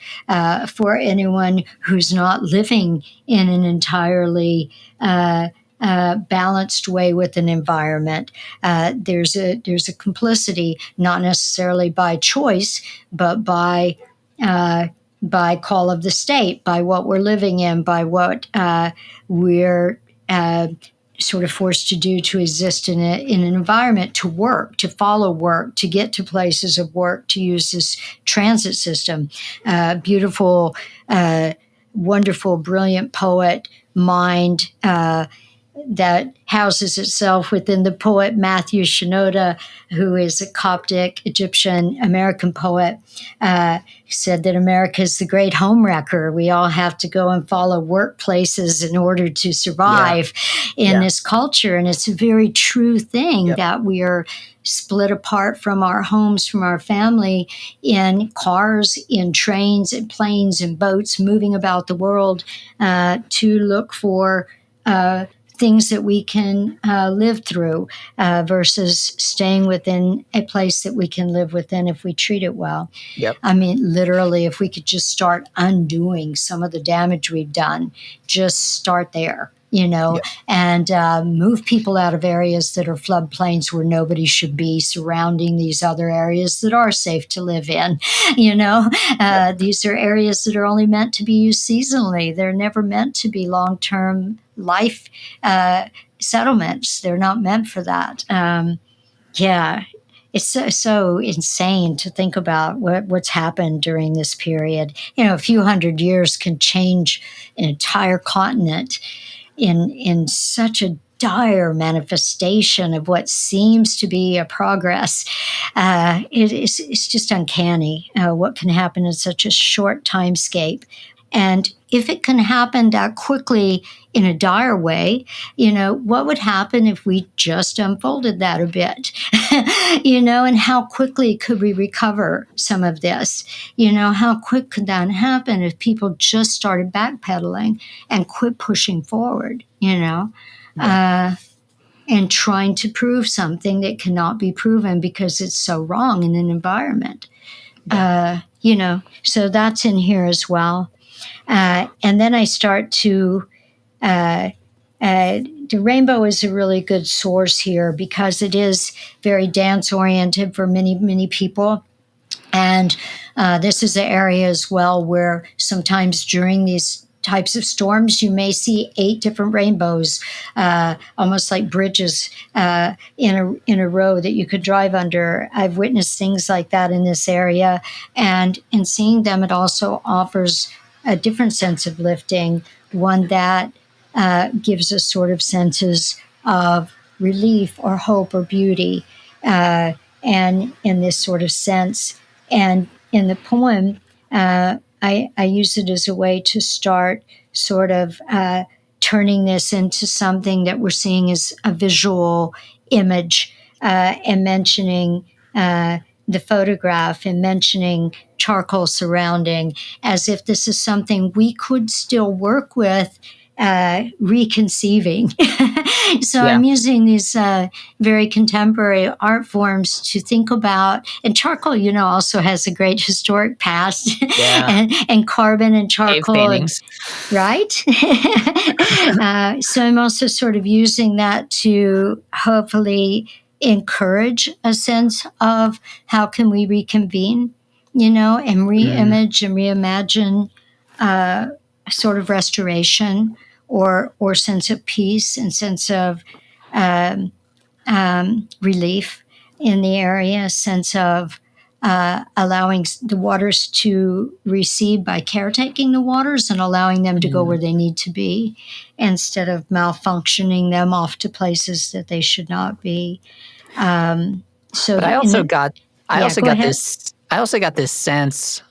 For anyone who's not living in an entirely balanced way with an environment, there's a complicity, not necessarily by choice, but by call of the state, by what we're living in, by what we're sort of forced to do to exist in an environment, to work, to follow work, to get to places of work, to use this transit system. Beautiful, wonderful, brilliant poet mind that houses itself within the poet Matthew Shinoda, who is a Coptic Egyptian American poet, said that America is the great homewrecker. We all have to go and follow workplaces in order to survive in this culture. And it's a very true thing that we are split apart from our homes, from our family, in cars, in trains, in planes, in boats, moving about the world to look for things that we can live through versus staying within a place that we can live within if we treat it well. I mean, literally, if we could just start undoing some of the damage we've done, just start there, and move people out of areas that are floodplains where nobody should be, surrounding these other areas that are safe to live in. These are areas that are only meant to be used seasonally. They're never meant to be long-term life settlements. They're not meant for that. It's so insane to think about what's happened during this period. A few hundred years can change an entire continent in such a dire manifestation of what seems to be a progress. It's just uncanny what can happen in such a short timescape. And if it can happen that quickly in a dire way, what would happen if we just unfolded that a bit? And how quickly could we recover some of this? How quick could that happen if people just started backpedaling and quit pushing forward, and trying to prove something that cannot be proven because it's so wrong in an environment? So that's in here as well. And then I start to, the rainbow is a really good source here because it is very dance oriented for many, many people. And this is an area as well where sometimes during these types of storms, you may see 8 different rainbows, almost like bridges in a row that you could drive under. I've witnessed things like that in this area. And in seeing them, it also offers a different sense of lifting, one that gives us sort of senses of relief or hope or beauty, and in this sort of sense. And in the poem, I use it as a way to start sort of turning this into something that we're seeing as a visual image, and mentioning the photograph and mentioning charcoal surrounding, as if this is something we could still work with, reconceiving. So Yeah. I'm using these very contemporary art forms to think about, and charcoal, also has a great historic past, Yeah. and carbon and Cave charcoal, paintings. right? So I'm also sort of using that to hopefully encourage a sense of how can we reconvene, and Mm. reimage and reimagine sort of restoration or sense of peace and sense of um, relief in the area, a sense of allowing the waters to recede by caretaking the waters and allowing them to go where they need to be, instead of malfunctioning them off to places that they should not be. So, But I also got go ahead. this sense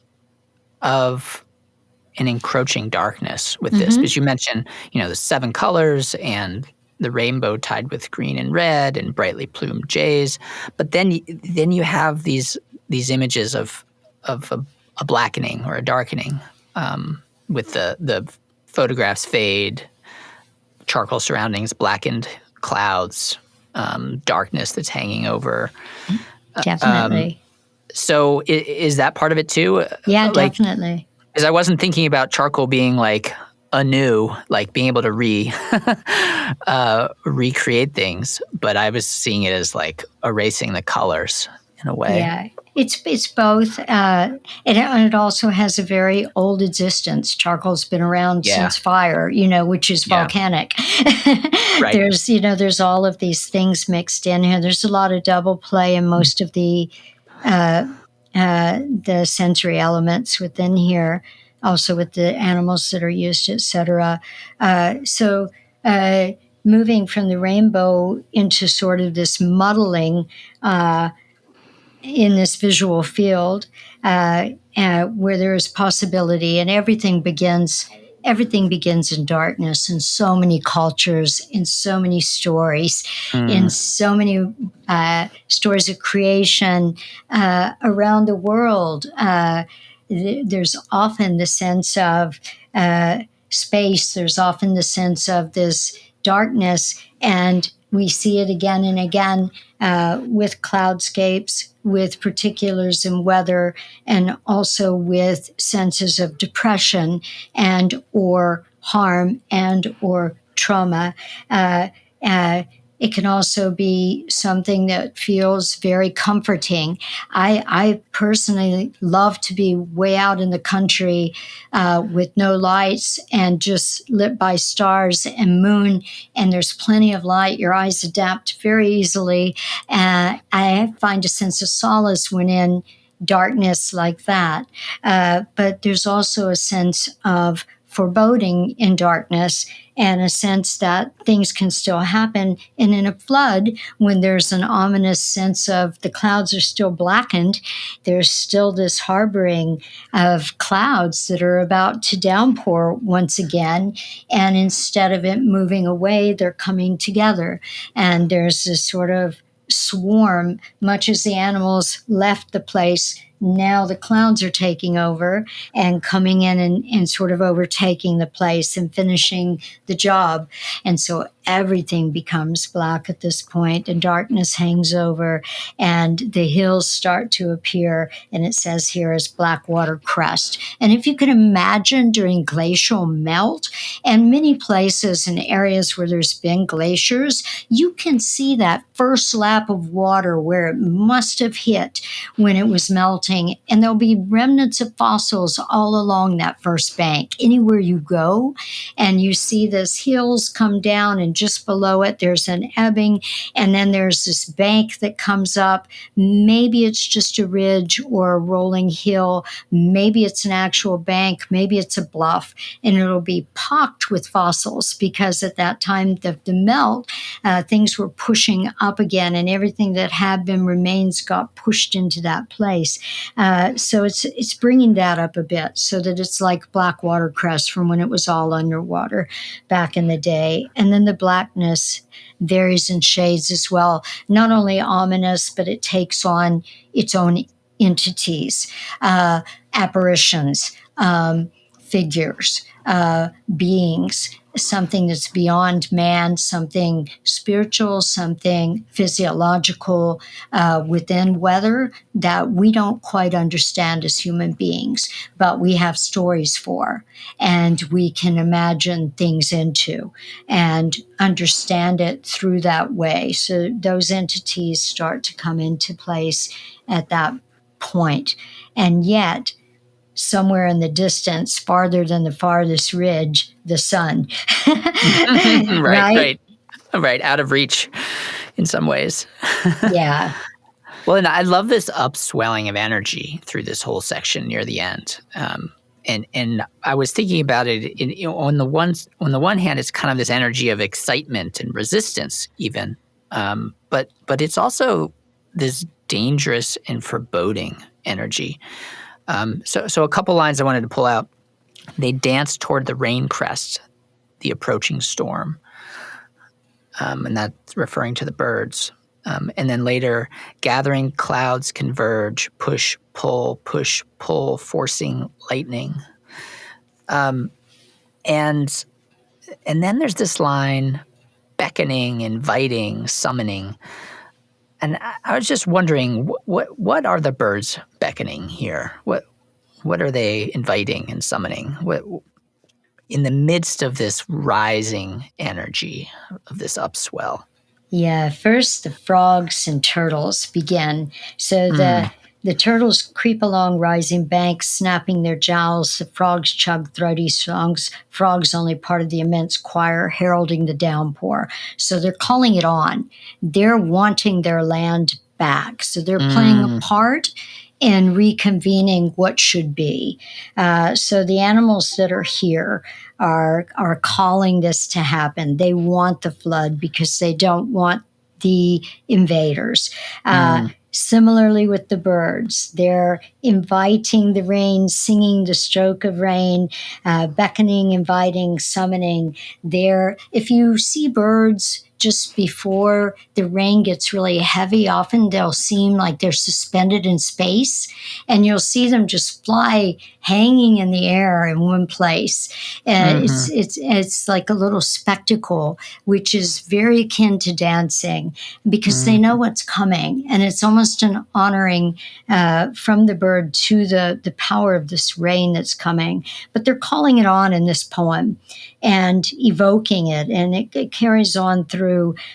of an encroaching darkness with this, Mm-hmm. because you mentioned, the 7 colors and the rainbow tied with green and red and brightly plumed jays. But then you have these images of a blackening or a darkening, with the photographs fade, charcoal surroundings, blackened clouds, darkness that's hanging over. Definitely. So is that part of it too? Yeah, Like, definitely. because I wasn't thinking about charcoal being like anew, like being able to recreate things, but I was seeing it as like erasing the colors in a way. Yeah, it's both. It also has a very old existence. Charcoal's been around Yeah. since fire, which is Yeah. volcanic. Right. There's all of these things mixed in here. There's a lot of double play in most of the sensory elements within here, also with the animals that are used, etc. So. Moving from the rainbow into sort of this muddling in this visual field, where there is possibility, and everything begins in darkness, in so many cultures, in so many stories, in so many stories of creation around the world. There's often the sense of space. There's often the sense of this darkness, and we see it again and again with cloudscapes, with particulars in weather, and also with senses of depression and or harm and or trauma. It can also be something that feels very comforting. I personally love to be way out in the country with no lights and just lit by stars and moon, and there's plenty of light. Your eyes adapt very easily. I find a sense of solace when in darkness like that. But there's also a sense of foreboding in darkness, and a sense that things can still happen. And in a flood, when there's an ominous sense of the clouds are still blackened, there's still this harboring of clouds that are about to downpour once again. And instead of it moving away, they're coming together. And there's this sort of swarm, much as the animals left the place. Now the clouds are taking over and coming in and sort of overtaking the place and finishing the job. And so everything becomes black at this point, and darkness hangs over, and the hills start to appear, and it says here is Blackwater Crest. And if you can imagine during glacial melt, and many places and areas where there's been glaciers, you can see that first lap of water where it must have hit when it was melting, and there'll be remnants of fossils all along that first bank. Anywhere you go, and you see this hills come down, and just below it there's an ebbing, and then there's this bank that comes up. Maybe it's just a ridge or a rolling hill, maybe it's an actual bank, maybe it's a bluff, and it'll be pocked with fossils, because at that time the melt, things were pushing up again, and everything that had been remains got pushed into that place. So it's bringing that up a bit so that it's like black watercress from when it was all underwater back in the day. And then the blackness varies in shades as well. Not only ominous, but it takes on its own entities, apparitions, figures, beings, something that's beyond man, something spiritual, something physiological within weather that we don't quite understand as human beings, but we have stories for, and we can imagine things into and understand it through that way. So those entities start to come into place at that point. And yet, somewhere in the distance, farther than the farthest ridge, the sun. Right, Right? right, right. Out of reach in some ways. Yeah. Well, and I love this upswelling of energy through this whole section near the end. And I was thinking about it. On the one hand, it's kind of this energy of excitement and resistance, even. But it's also this dangerous and foreboding energy. So a couple lines I wanted to pull out. They dance toward the rain crest, the approaching storm, and that's referring to the birds. And then later, gathering clouds converge, push, pull, forcing lightning. And then there's this line, beckoning, inviting, summoning. And I was just wondering, what are the birds beckoning here? What are they inviting and summoning? What in the midst of this rising energy of this upswell? Yeah, first the frogs and turtles begin. So Mm, the turtles creep along rising banks, snapping their jowls. The frogs chug throaty songs. Frogs only part of the immense choir heralding the downpour. So they're calling it on. They're wanting their land back. So they're playing a mm, part in reconvening what should be. So the animals that are here are calling this to happen. They want the flood because they don't want the invaders. mm, Similarly with the birds, they're inviting the rain, singing the stroke of rain, beckoning, inviting, summoning. If you see birds just before the rain gets really heavy, often they'll seem like they're suspended in space, and you'll see them just fly hanging in the air in one place. mm-hmm, It's like a little spectacle, which is very akin to dancing because they know mm, what's coming, and it's almost an honoring from the bird to the power of this rain that's coming. But they're calling it on in this poem and evoking it, and it carries on through.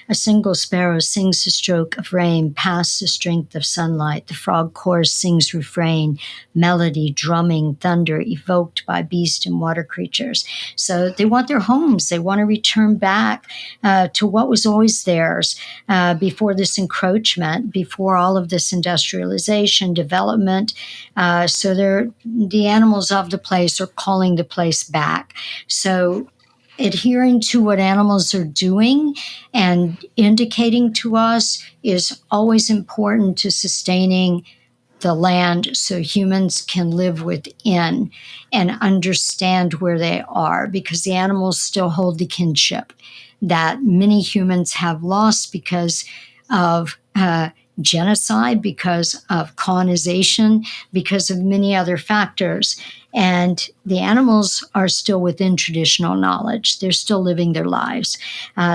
A single sparrow sings the stroke of rain past the strength of sunlight. The frog chorus sings refrain, melody, drumming, thunder evoked by beast and water creatures. So they want their homes. They want to return back to what was always theirs before this encroachment, before all of this industrialization, development. So the animals of the place are calling the place back. So adhering to what animals are doing and indicating to us is always important to sustaining the land so humans can live within and understand where they are, because the animals still hold the kinship that many humans have lost because of genocide, because of colonization, because of many other factors. And the animals are still within traditional knowledge. They're still living their lives.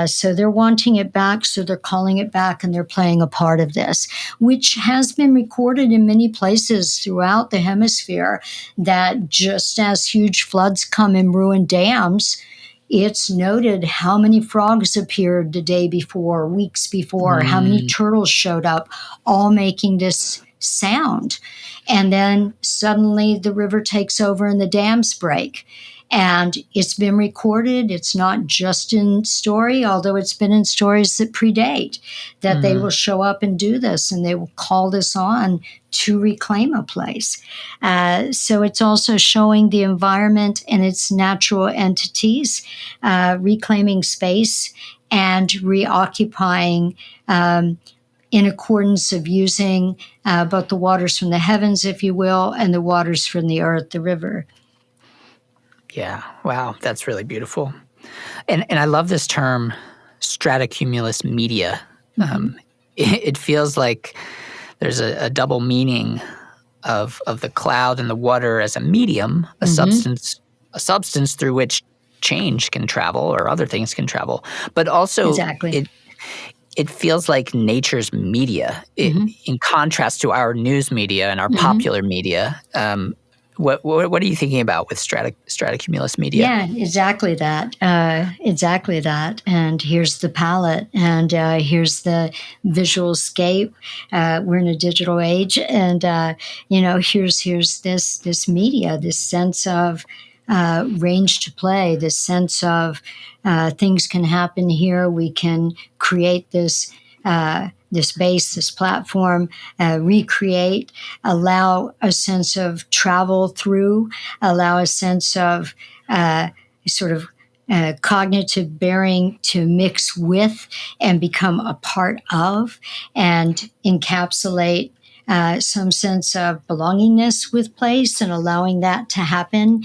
So they're wanting it back, so they're calling it back, and they're playing a part of this, which has been recorded in many places throughout the hemisphere, that just as huge floods come and ruin dams, it's noted how many frogs appeared the day before, weeks before, how many mm, turtles showed up, all making this sound. And then suddenly the river takes over and the dams break. And it's been recorded. It's not just in story, although it's been in stories that predate, that they will mm, show up and do this, and they will call this on to reclaim a place. So it's also showing the environment and its natural entities, reclaiming space and reoccupying in accordance of using both the waters from the heavens, if you will, and the waters from the earth, the river. Yeah. Wow. That's really beautiful. And I love this term, stratocumulus media. It feels like there's a double meaning of the cloud and the water as a medium, a substance through which change can travel or other things can travel. But also Exactly. it feels like nature's media, in contrast to our news media and our popular media. What are you thinking about with stratocumulus media? Yeah, exactly that. Exactly that. And here's the palette, and here's the visual scape. We're in a digital age, and here's this media, this sense of range to play, this sense of things can happen here. We can create this. This base, this platform, recreate, allow a sense of travel through, allow a sense of sort of cognitive bearing to mix with and become a part of, and encapsulate some sense of belongingness with place, and allowing that to happen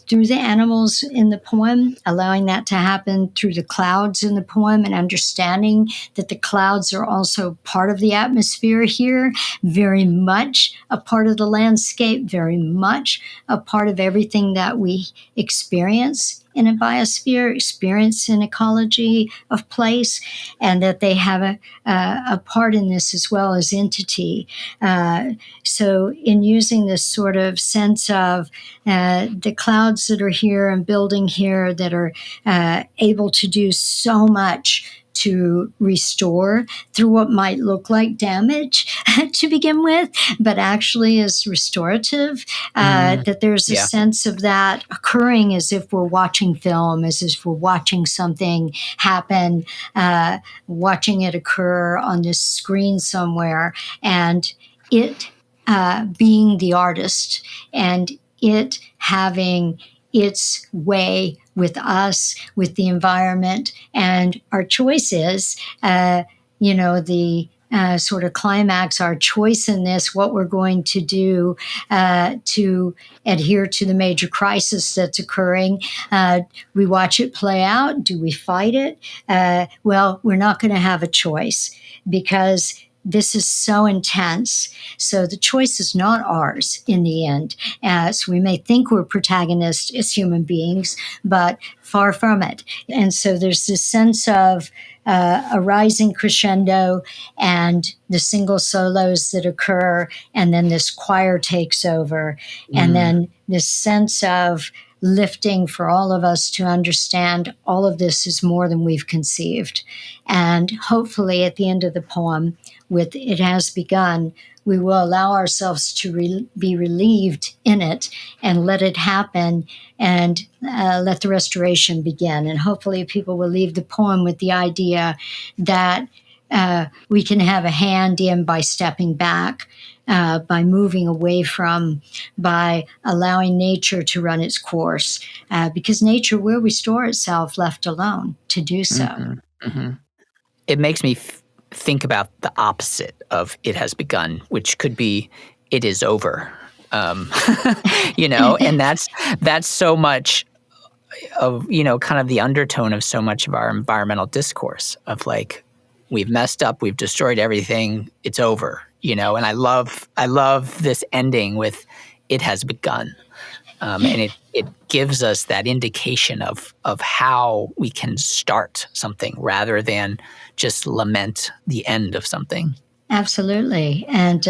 through the animals in the poem, allowing that to happen through the clouds in the poem, and understanding that the clouds are also part of the atmosphere here, very much a part of the landscape, very much a part of everything that we experience in a biosphere, experience in ecology of place, and that they have a part in this as well as entity. So in using this sort of sense of the clouds that are here and building here that are able to do so much to restore through what might look like damage to begin with, but actually is restorative, that there's a sense of that occurring as if we're watching film, as if we're watching something happen, watching it occur on this screen somewhere, and it being the artist, and it having its way with us, with the environment, and our choices, the sort of climax, our choice in this, what we're going to do to adhere to the major crisis that's occurring. We watch it play out. Do we fight it? Well, we're not going to have a choice, because this is so intense. So the choice is not ours in the end. So we may think we're protagonists as human beings, but far from it. And so there's this sense of a rising crescendo and the single solos that occur, and then this choir takes over, and then this sense of lifting for all of us to understand all of this is more than we've conceived. And hopefully at the end of the poem, with "It has begun," we will allow ourselves to be relieved in it and let it happen, and let the restoration begin. And hopefully people will leave the poem with the idea that we can have a hand in by stepping back, by moving away from, by allowing nature to run its course, because nature will restore itself left alone to do so. It makes me think about the opposite of "it has begun," which could be "it is over." And that's so much of, kind of the undertone of so much of our environmental discourse of like, we've messed up, we've destroyed everything, it's over, and I love this ending with "it has begun." And it gives us that indication of how we can start something rather than just lament the end of something. Absolutely. And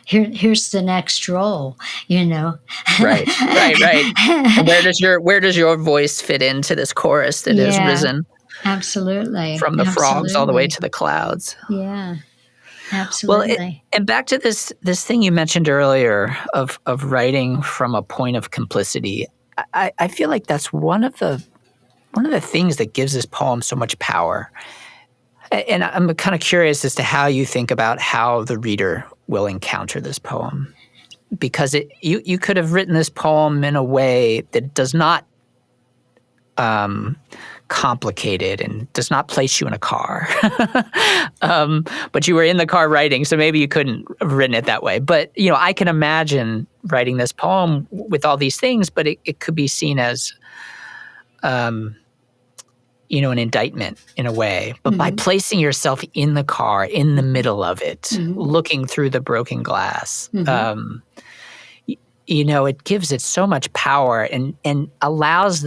here's the next role, Right. And where does your voice fit into this chorus that has risen absolutely. from the frogs all the way to the clouds? Yeah, Well, absolutely. and back to this thing you mentioned earlier of writing from a point of complicity. I feel like that's one of the things that gives this poem so much power. And I'm kind of curious as to how you think about how the reader will encounter this poem, because you could have written this poem in a way that does not complicated and does not place you in a car. But you were in the car writing, so maybe you couldn't have written it that way. But, I can imagine writing this poem with all these things, but it could be seen as, an indictment in a way. But by placing yourself in the car, in the middle of it, looking through the broken glass, it gives it so much power and allows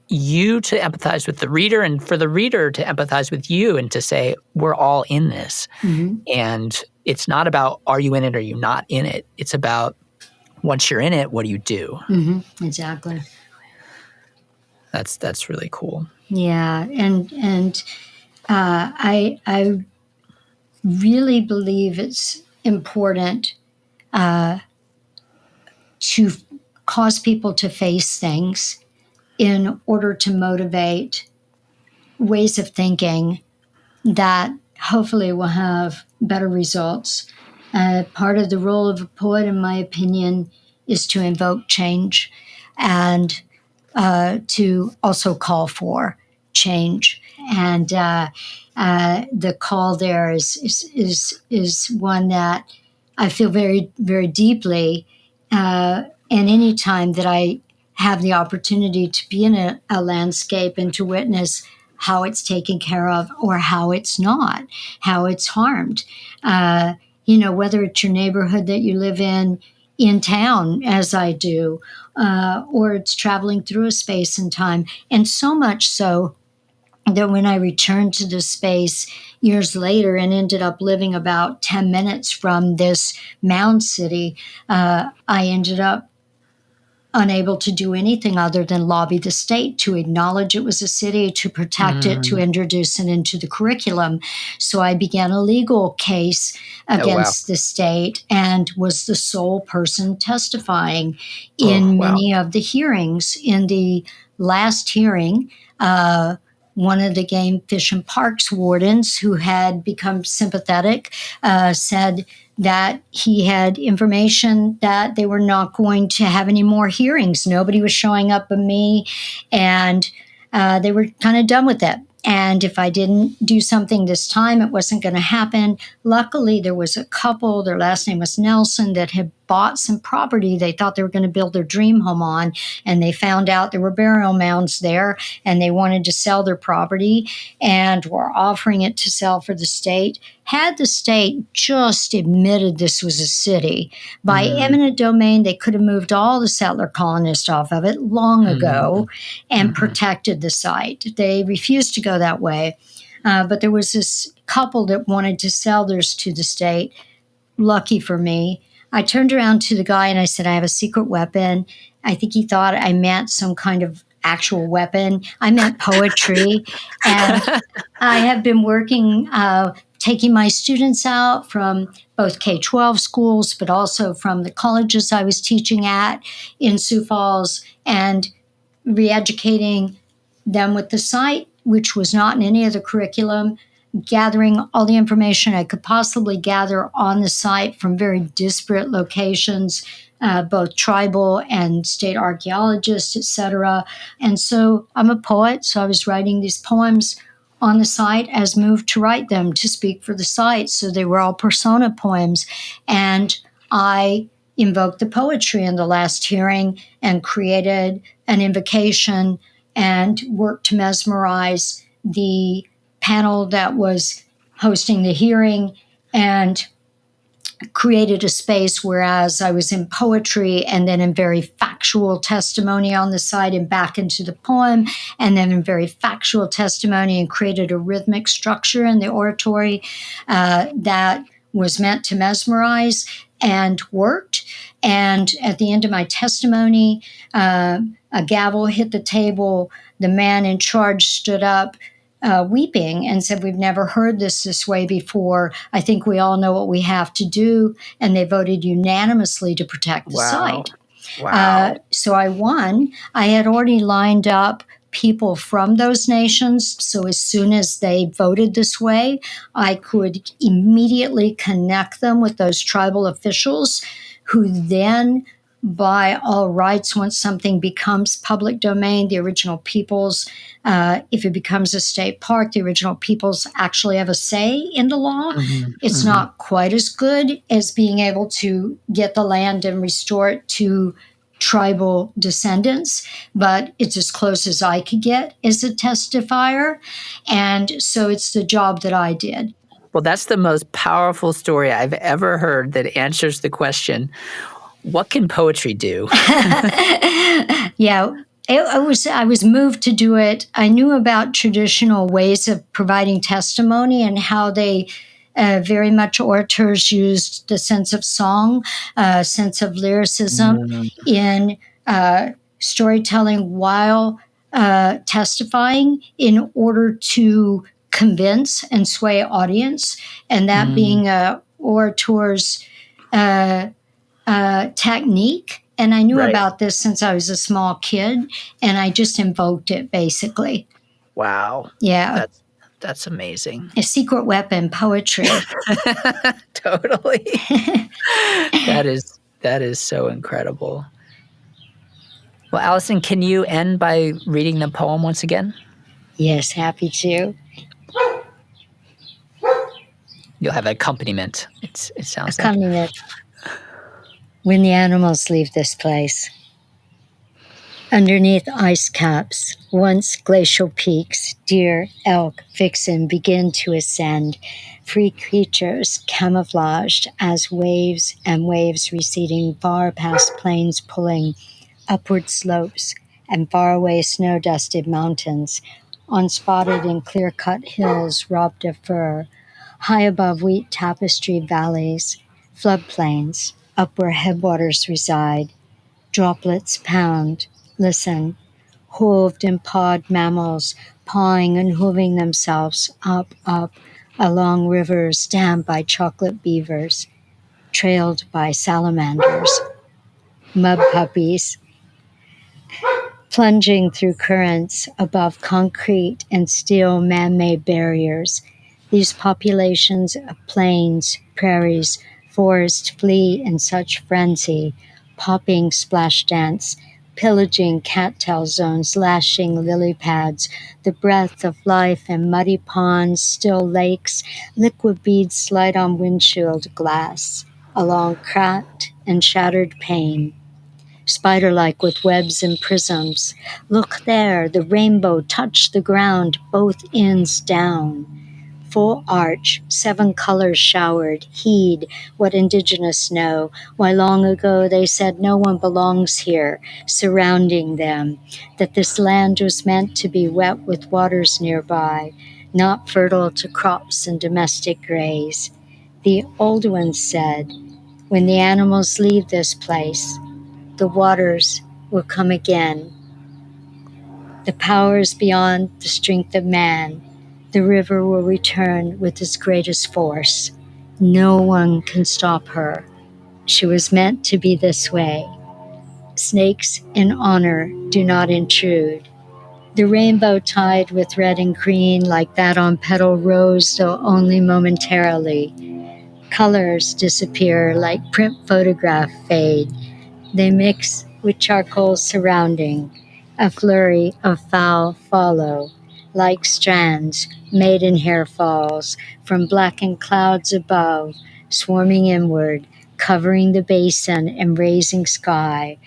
you to empathize with the reader and for the reader to empathize with you and to say, we're all in this. And it's not about, are you in it or are you not in it? It's about, once you're in it, what do you do? Exactly. That's really cool. Yeah. And I really believe it's important to cause people to face things in order to motivate ways of thinking that hopefully will have better results. Part of the role of a poet, in my opinion, is to invoke change and to also call for change. And the call there is one that I feel very, very deeply. And any time that I have the opportunity to be in a landscape and to witness how it's taken care of or how it's not, how it's harmed. Whether it's your neighborhood that you live in town, as I do, or it's traveling through a space and time. And so much so that when I returned to the space years later and ended up living about 10 minutes from this mound city, I ended up unable to do anything other than lobby the state to acknowledge it was a city, to protect it, to introduce it into the curriculum. So I began a legal case against the state and was the sole person testifying in many of the hearings. In the last hearing, one of the Game, Fish, and Parks wardens, who had become sympathetic, said that he had information that they were not going to have any more hearings. Nobody was showing up but me, and they were kind of done with it. And if I didn't do something this time, it wasn't going to happen. Luckily, there was a couple, their last name was Nelson, that had bought some property they thought they were going to build their dream home on, and they found out there were burial mounds there, and they wanted to sell their property and were offering it to sell for the state. Had the state just admitted this was a city, by eminent domain, they could have moved all the settler colonists off of it long ago and protected the site. They refused to go that way. But there was this couple that wanted to sell theirs to the state. Lucky for me, I turned around to the guy and I said, I have a secret weapon. I think he thought I meant some kind of actual weapon. I meant poetry. And I have been working, taking my students out from both K-12 schools, but also from the colleges I was teaching at in Sioux Falls, and re-educating them with the site, which was not in any of the curriculum, gathering all the information I could possibly gather on the site from very disparate locations, both tribal and state archaeologists, etc. And so I'm a poet, so I was writing these poems on the site as moved to write them, to speak for the site. So they were all persona poems. And I invoked the poetry in the last hearing and created an invocation and worked to mesmerize the panel that was hosting the hearing, and created a space whereas I was in poetry and then in very factual testimony on the side and back into the poem, and then in very factual testimony, and created a rhythmic structure in the oratory that was meant to mesmerize and worked. And at the end of my testimony, a gavel hit the table. The man in charge stood up, weeping, and said, we've never heard this way before. I think we all know what we have to do. And they voted unanimously to protect the site. Wow. So I won. I had already lined up people from those nations. So as soon as they voted this way, I could immediately connect them with those tribal officials, who then by all rights, once something becomes public domain, the original peoples, if it becomes a state park, the original peoples actually have a say in the law. It's not quite as good as being able to get the land and restore it to tribal descendants, but it's as close as I could get as a testifier. And so it's the job that I did. Well, that's the most powerful story I've ever heard that answers the question, what can poetry do? Yeah, I was moved to do it. I knew about traditional ways of providing testimony and how they very much orators used the sense of song, sense of lyricism in storytelling while testifying in order to convince and sway audience, and that being a orator's technique. And I knew about this since I was a small kid, and I just invoked it basically. Wow. Yeah. That's amazing. A secret weapon, poetry. Totally. That is so incredible. Well, Allison, can you end by reading the poem once again? Yes, happy to. You'll have accompaniment. It sounds accompaniment. When the animals leave this place. Underneath ice caps, once glacial peaks, deer, elk, vixen begin to ascend, free creatures camouflaged as waves and waves receding far past plains pulling upward slopes and faraway snow-dusted mountains, unspotted and clear-cut hills robbed of fur, high above wheat tapestried valleys, floodplains, up where headwaters reside, droplets pound, listen, hooved and pawed mammals pawing and hooving themselves up, along rivers dammed by chocolate beavers, trailed by salamanders, mud puppies, plunging through currents above concrete and steel man-made barriers. These populations of plains, prairies, forests flee in such frenzy, popping splash dance, pillaging cattail zones, lashing lily pads, the breath of life in muddy ponds, still lakes, liquid beads slide on windshield glass, along cracked and shattered pane. Spider-like with webs and prisms. Look there, the rainbow touched the ground, both ends down. Full arch, 7 colors showered, heed what Indigenous know, why long ago they said no one belongs here, surrounding them, that this land was meant to be wet with waters nearby, not fertile to crops and domestic graze. The old ones said, when the animals leave this place, the waters will come again. The powers beyond the strength of man, the river will return with its greatest force. No one can stop her. She was meant to be this way. Snakes in honor do not intrude. The rainbow tied with red and green like that on petal rose, though only momentarily. Colors disappear like print photograph fade. They mix with charcoal surrounding. A flurry of foul follow. Like strands, maidenhair falls from blackened clouds above, swarming inward, covering the basin and raising sky.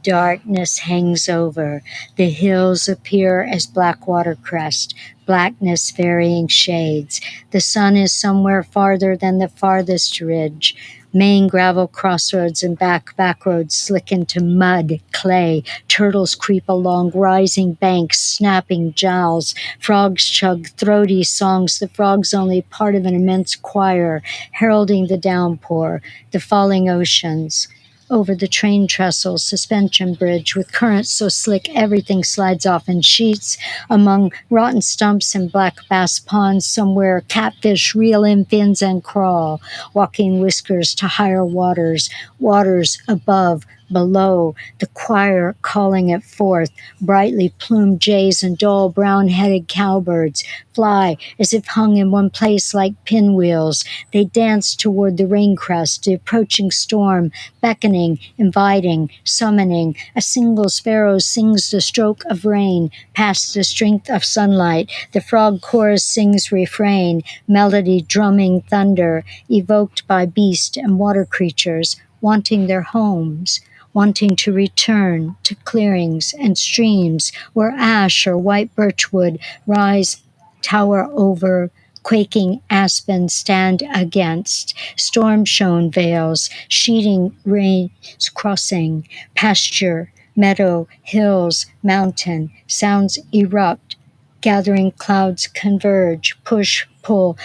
Darkness hangs over. The hills appear as black watercrest, blackness varying shades. The sun is somewhere farther than the farthest ridge. Main gravel crossroads and back roads slick into mud, clay. Turtles creep along rising banks, snapping jowls. Frogs chug throaty songs, the frogs only part of an immense choir, heralding the downpour, the falling oceans. Over the train trestle, suspension bridge with currents so slick everything slides off in sheets. Among rotten stumps and black bass ponds somewhere, catfish reel in fins and crawl. Walking whiskers to higher waters, waters above below, the choir calling it forth. Brightly plumed jays and dull brown-headed cowbirds fly as if hung in one place like pinwheels. They dance toward the rain crest, the approaching storm, beckoning, inviting, summoning. A single sparrow sings the stroke of rain past the strength of sunlight. The frog chorus sings refrain, melody drumming thunder, evoked by beast and water creatures, wanting their homes, wanting to return to clearings and streams where ash or white birchwood rise, tower over, quaking aspens stand against, storm-shown vales, sheeting rains crossing, pasture, meadow, hills, mountain, sounds erupt, gathering clouds converge, push, pull,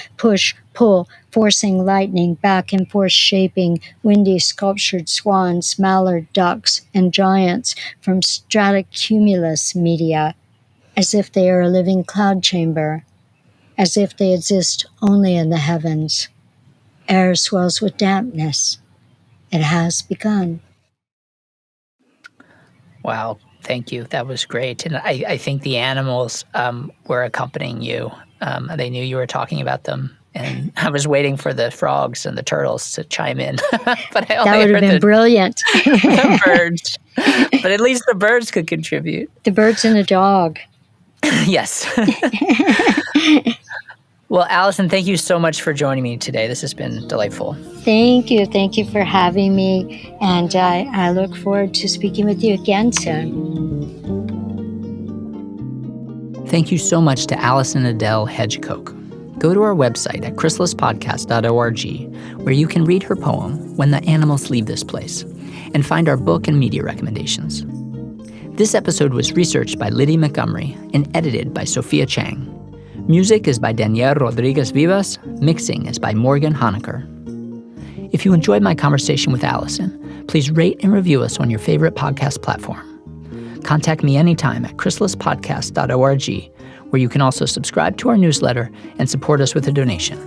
forcing lightning back and forth shaping windy sculptured swans, mallard ducks, and giants from stratocumulus media, as if they are a living cloud chamber, as if they exist only in the heavens. Air swells with dampness. It has begun. Wow, thank you. That was great. And I think the animals were accompanying you. They knew you were talking about them. And I was waiting for the frogs and the turtles to chime in. But I only That would have been brilliant. the birds. But at least the birds could contribute. The birds and a dog. Yes. Well, Allison, thank you so much for joining me today. This has been delightful. Thank you. Thank you for having me. And I look forward to speaking with you again soon. Thank you so much to Allison Adelle Hedge Coke. Go to our website at chrysalispodcast.org, where you can read her poem, When the Animals Leave This Place, and find our book and media recommendations. This episode was researched by Liddy Montgomery and edited by Sophia Chang. Music is by Danielle Rodriguez Vivas. Mixing is by Morgan Honecker. If you enjoyed my conversation with Allison, please rate and review us on your favorite podcast platform. Contact me anytime at chrysalispodcast.org, where you can also subscribe to our newsletter and support us with a donation.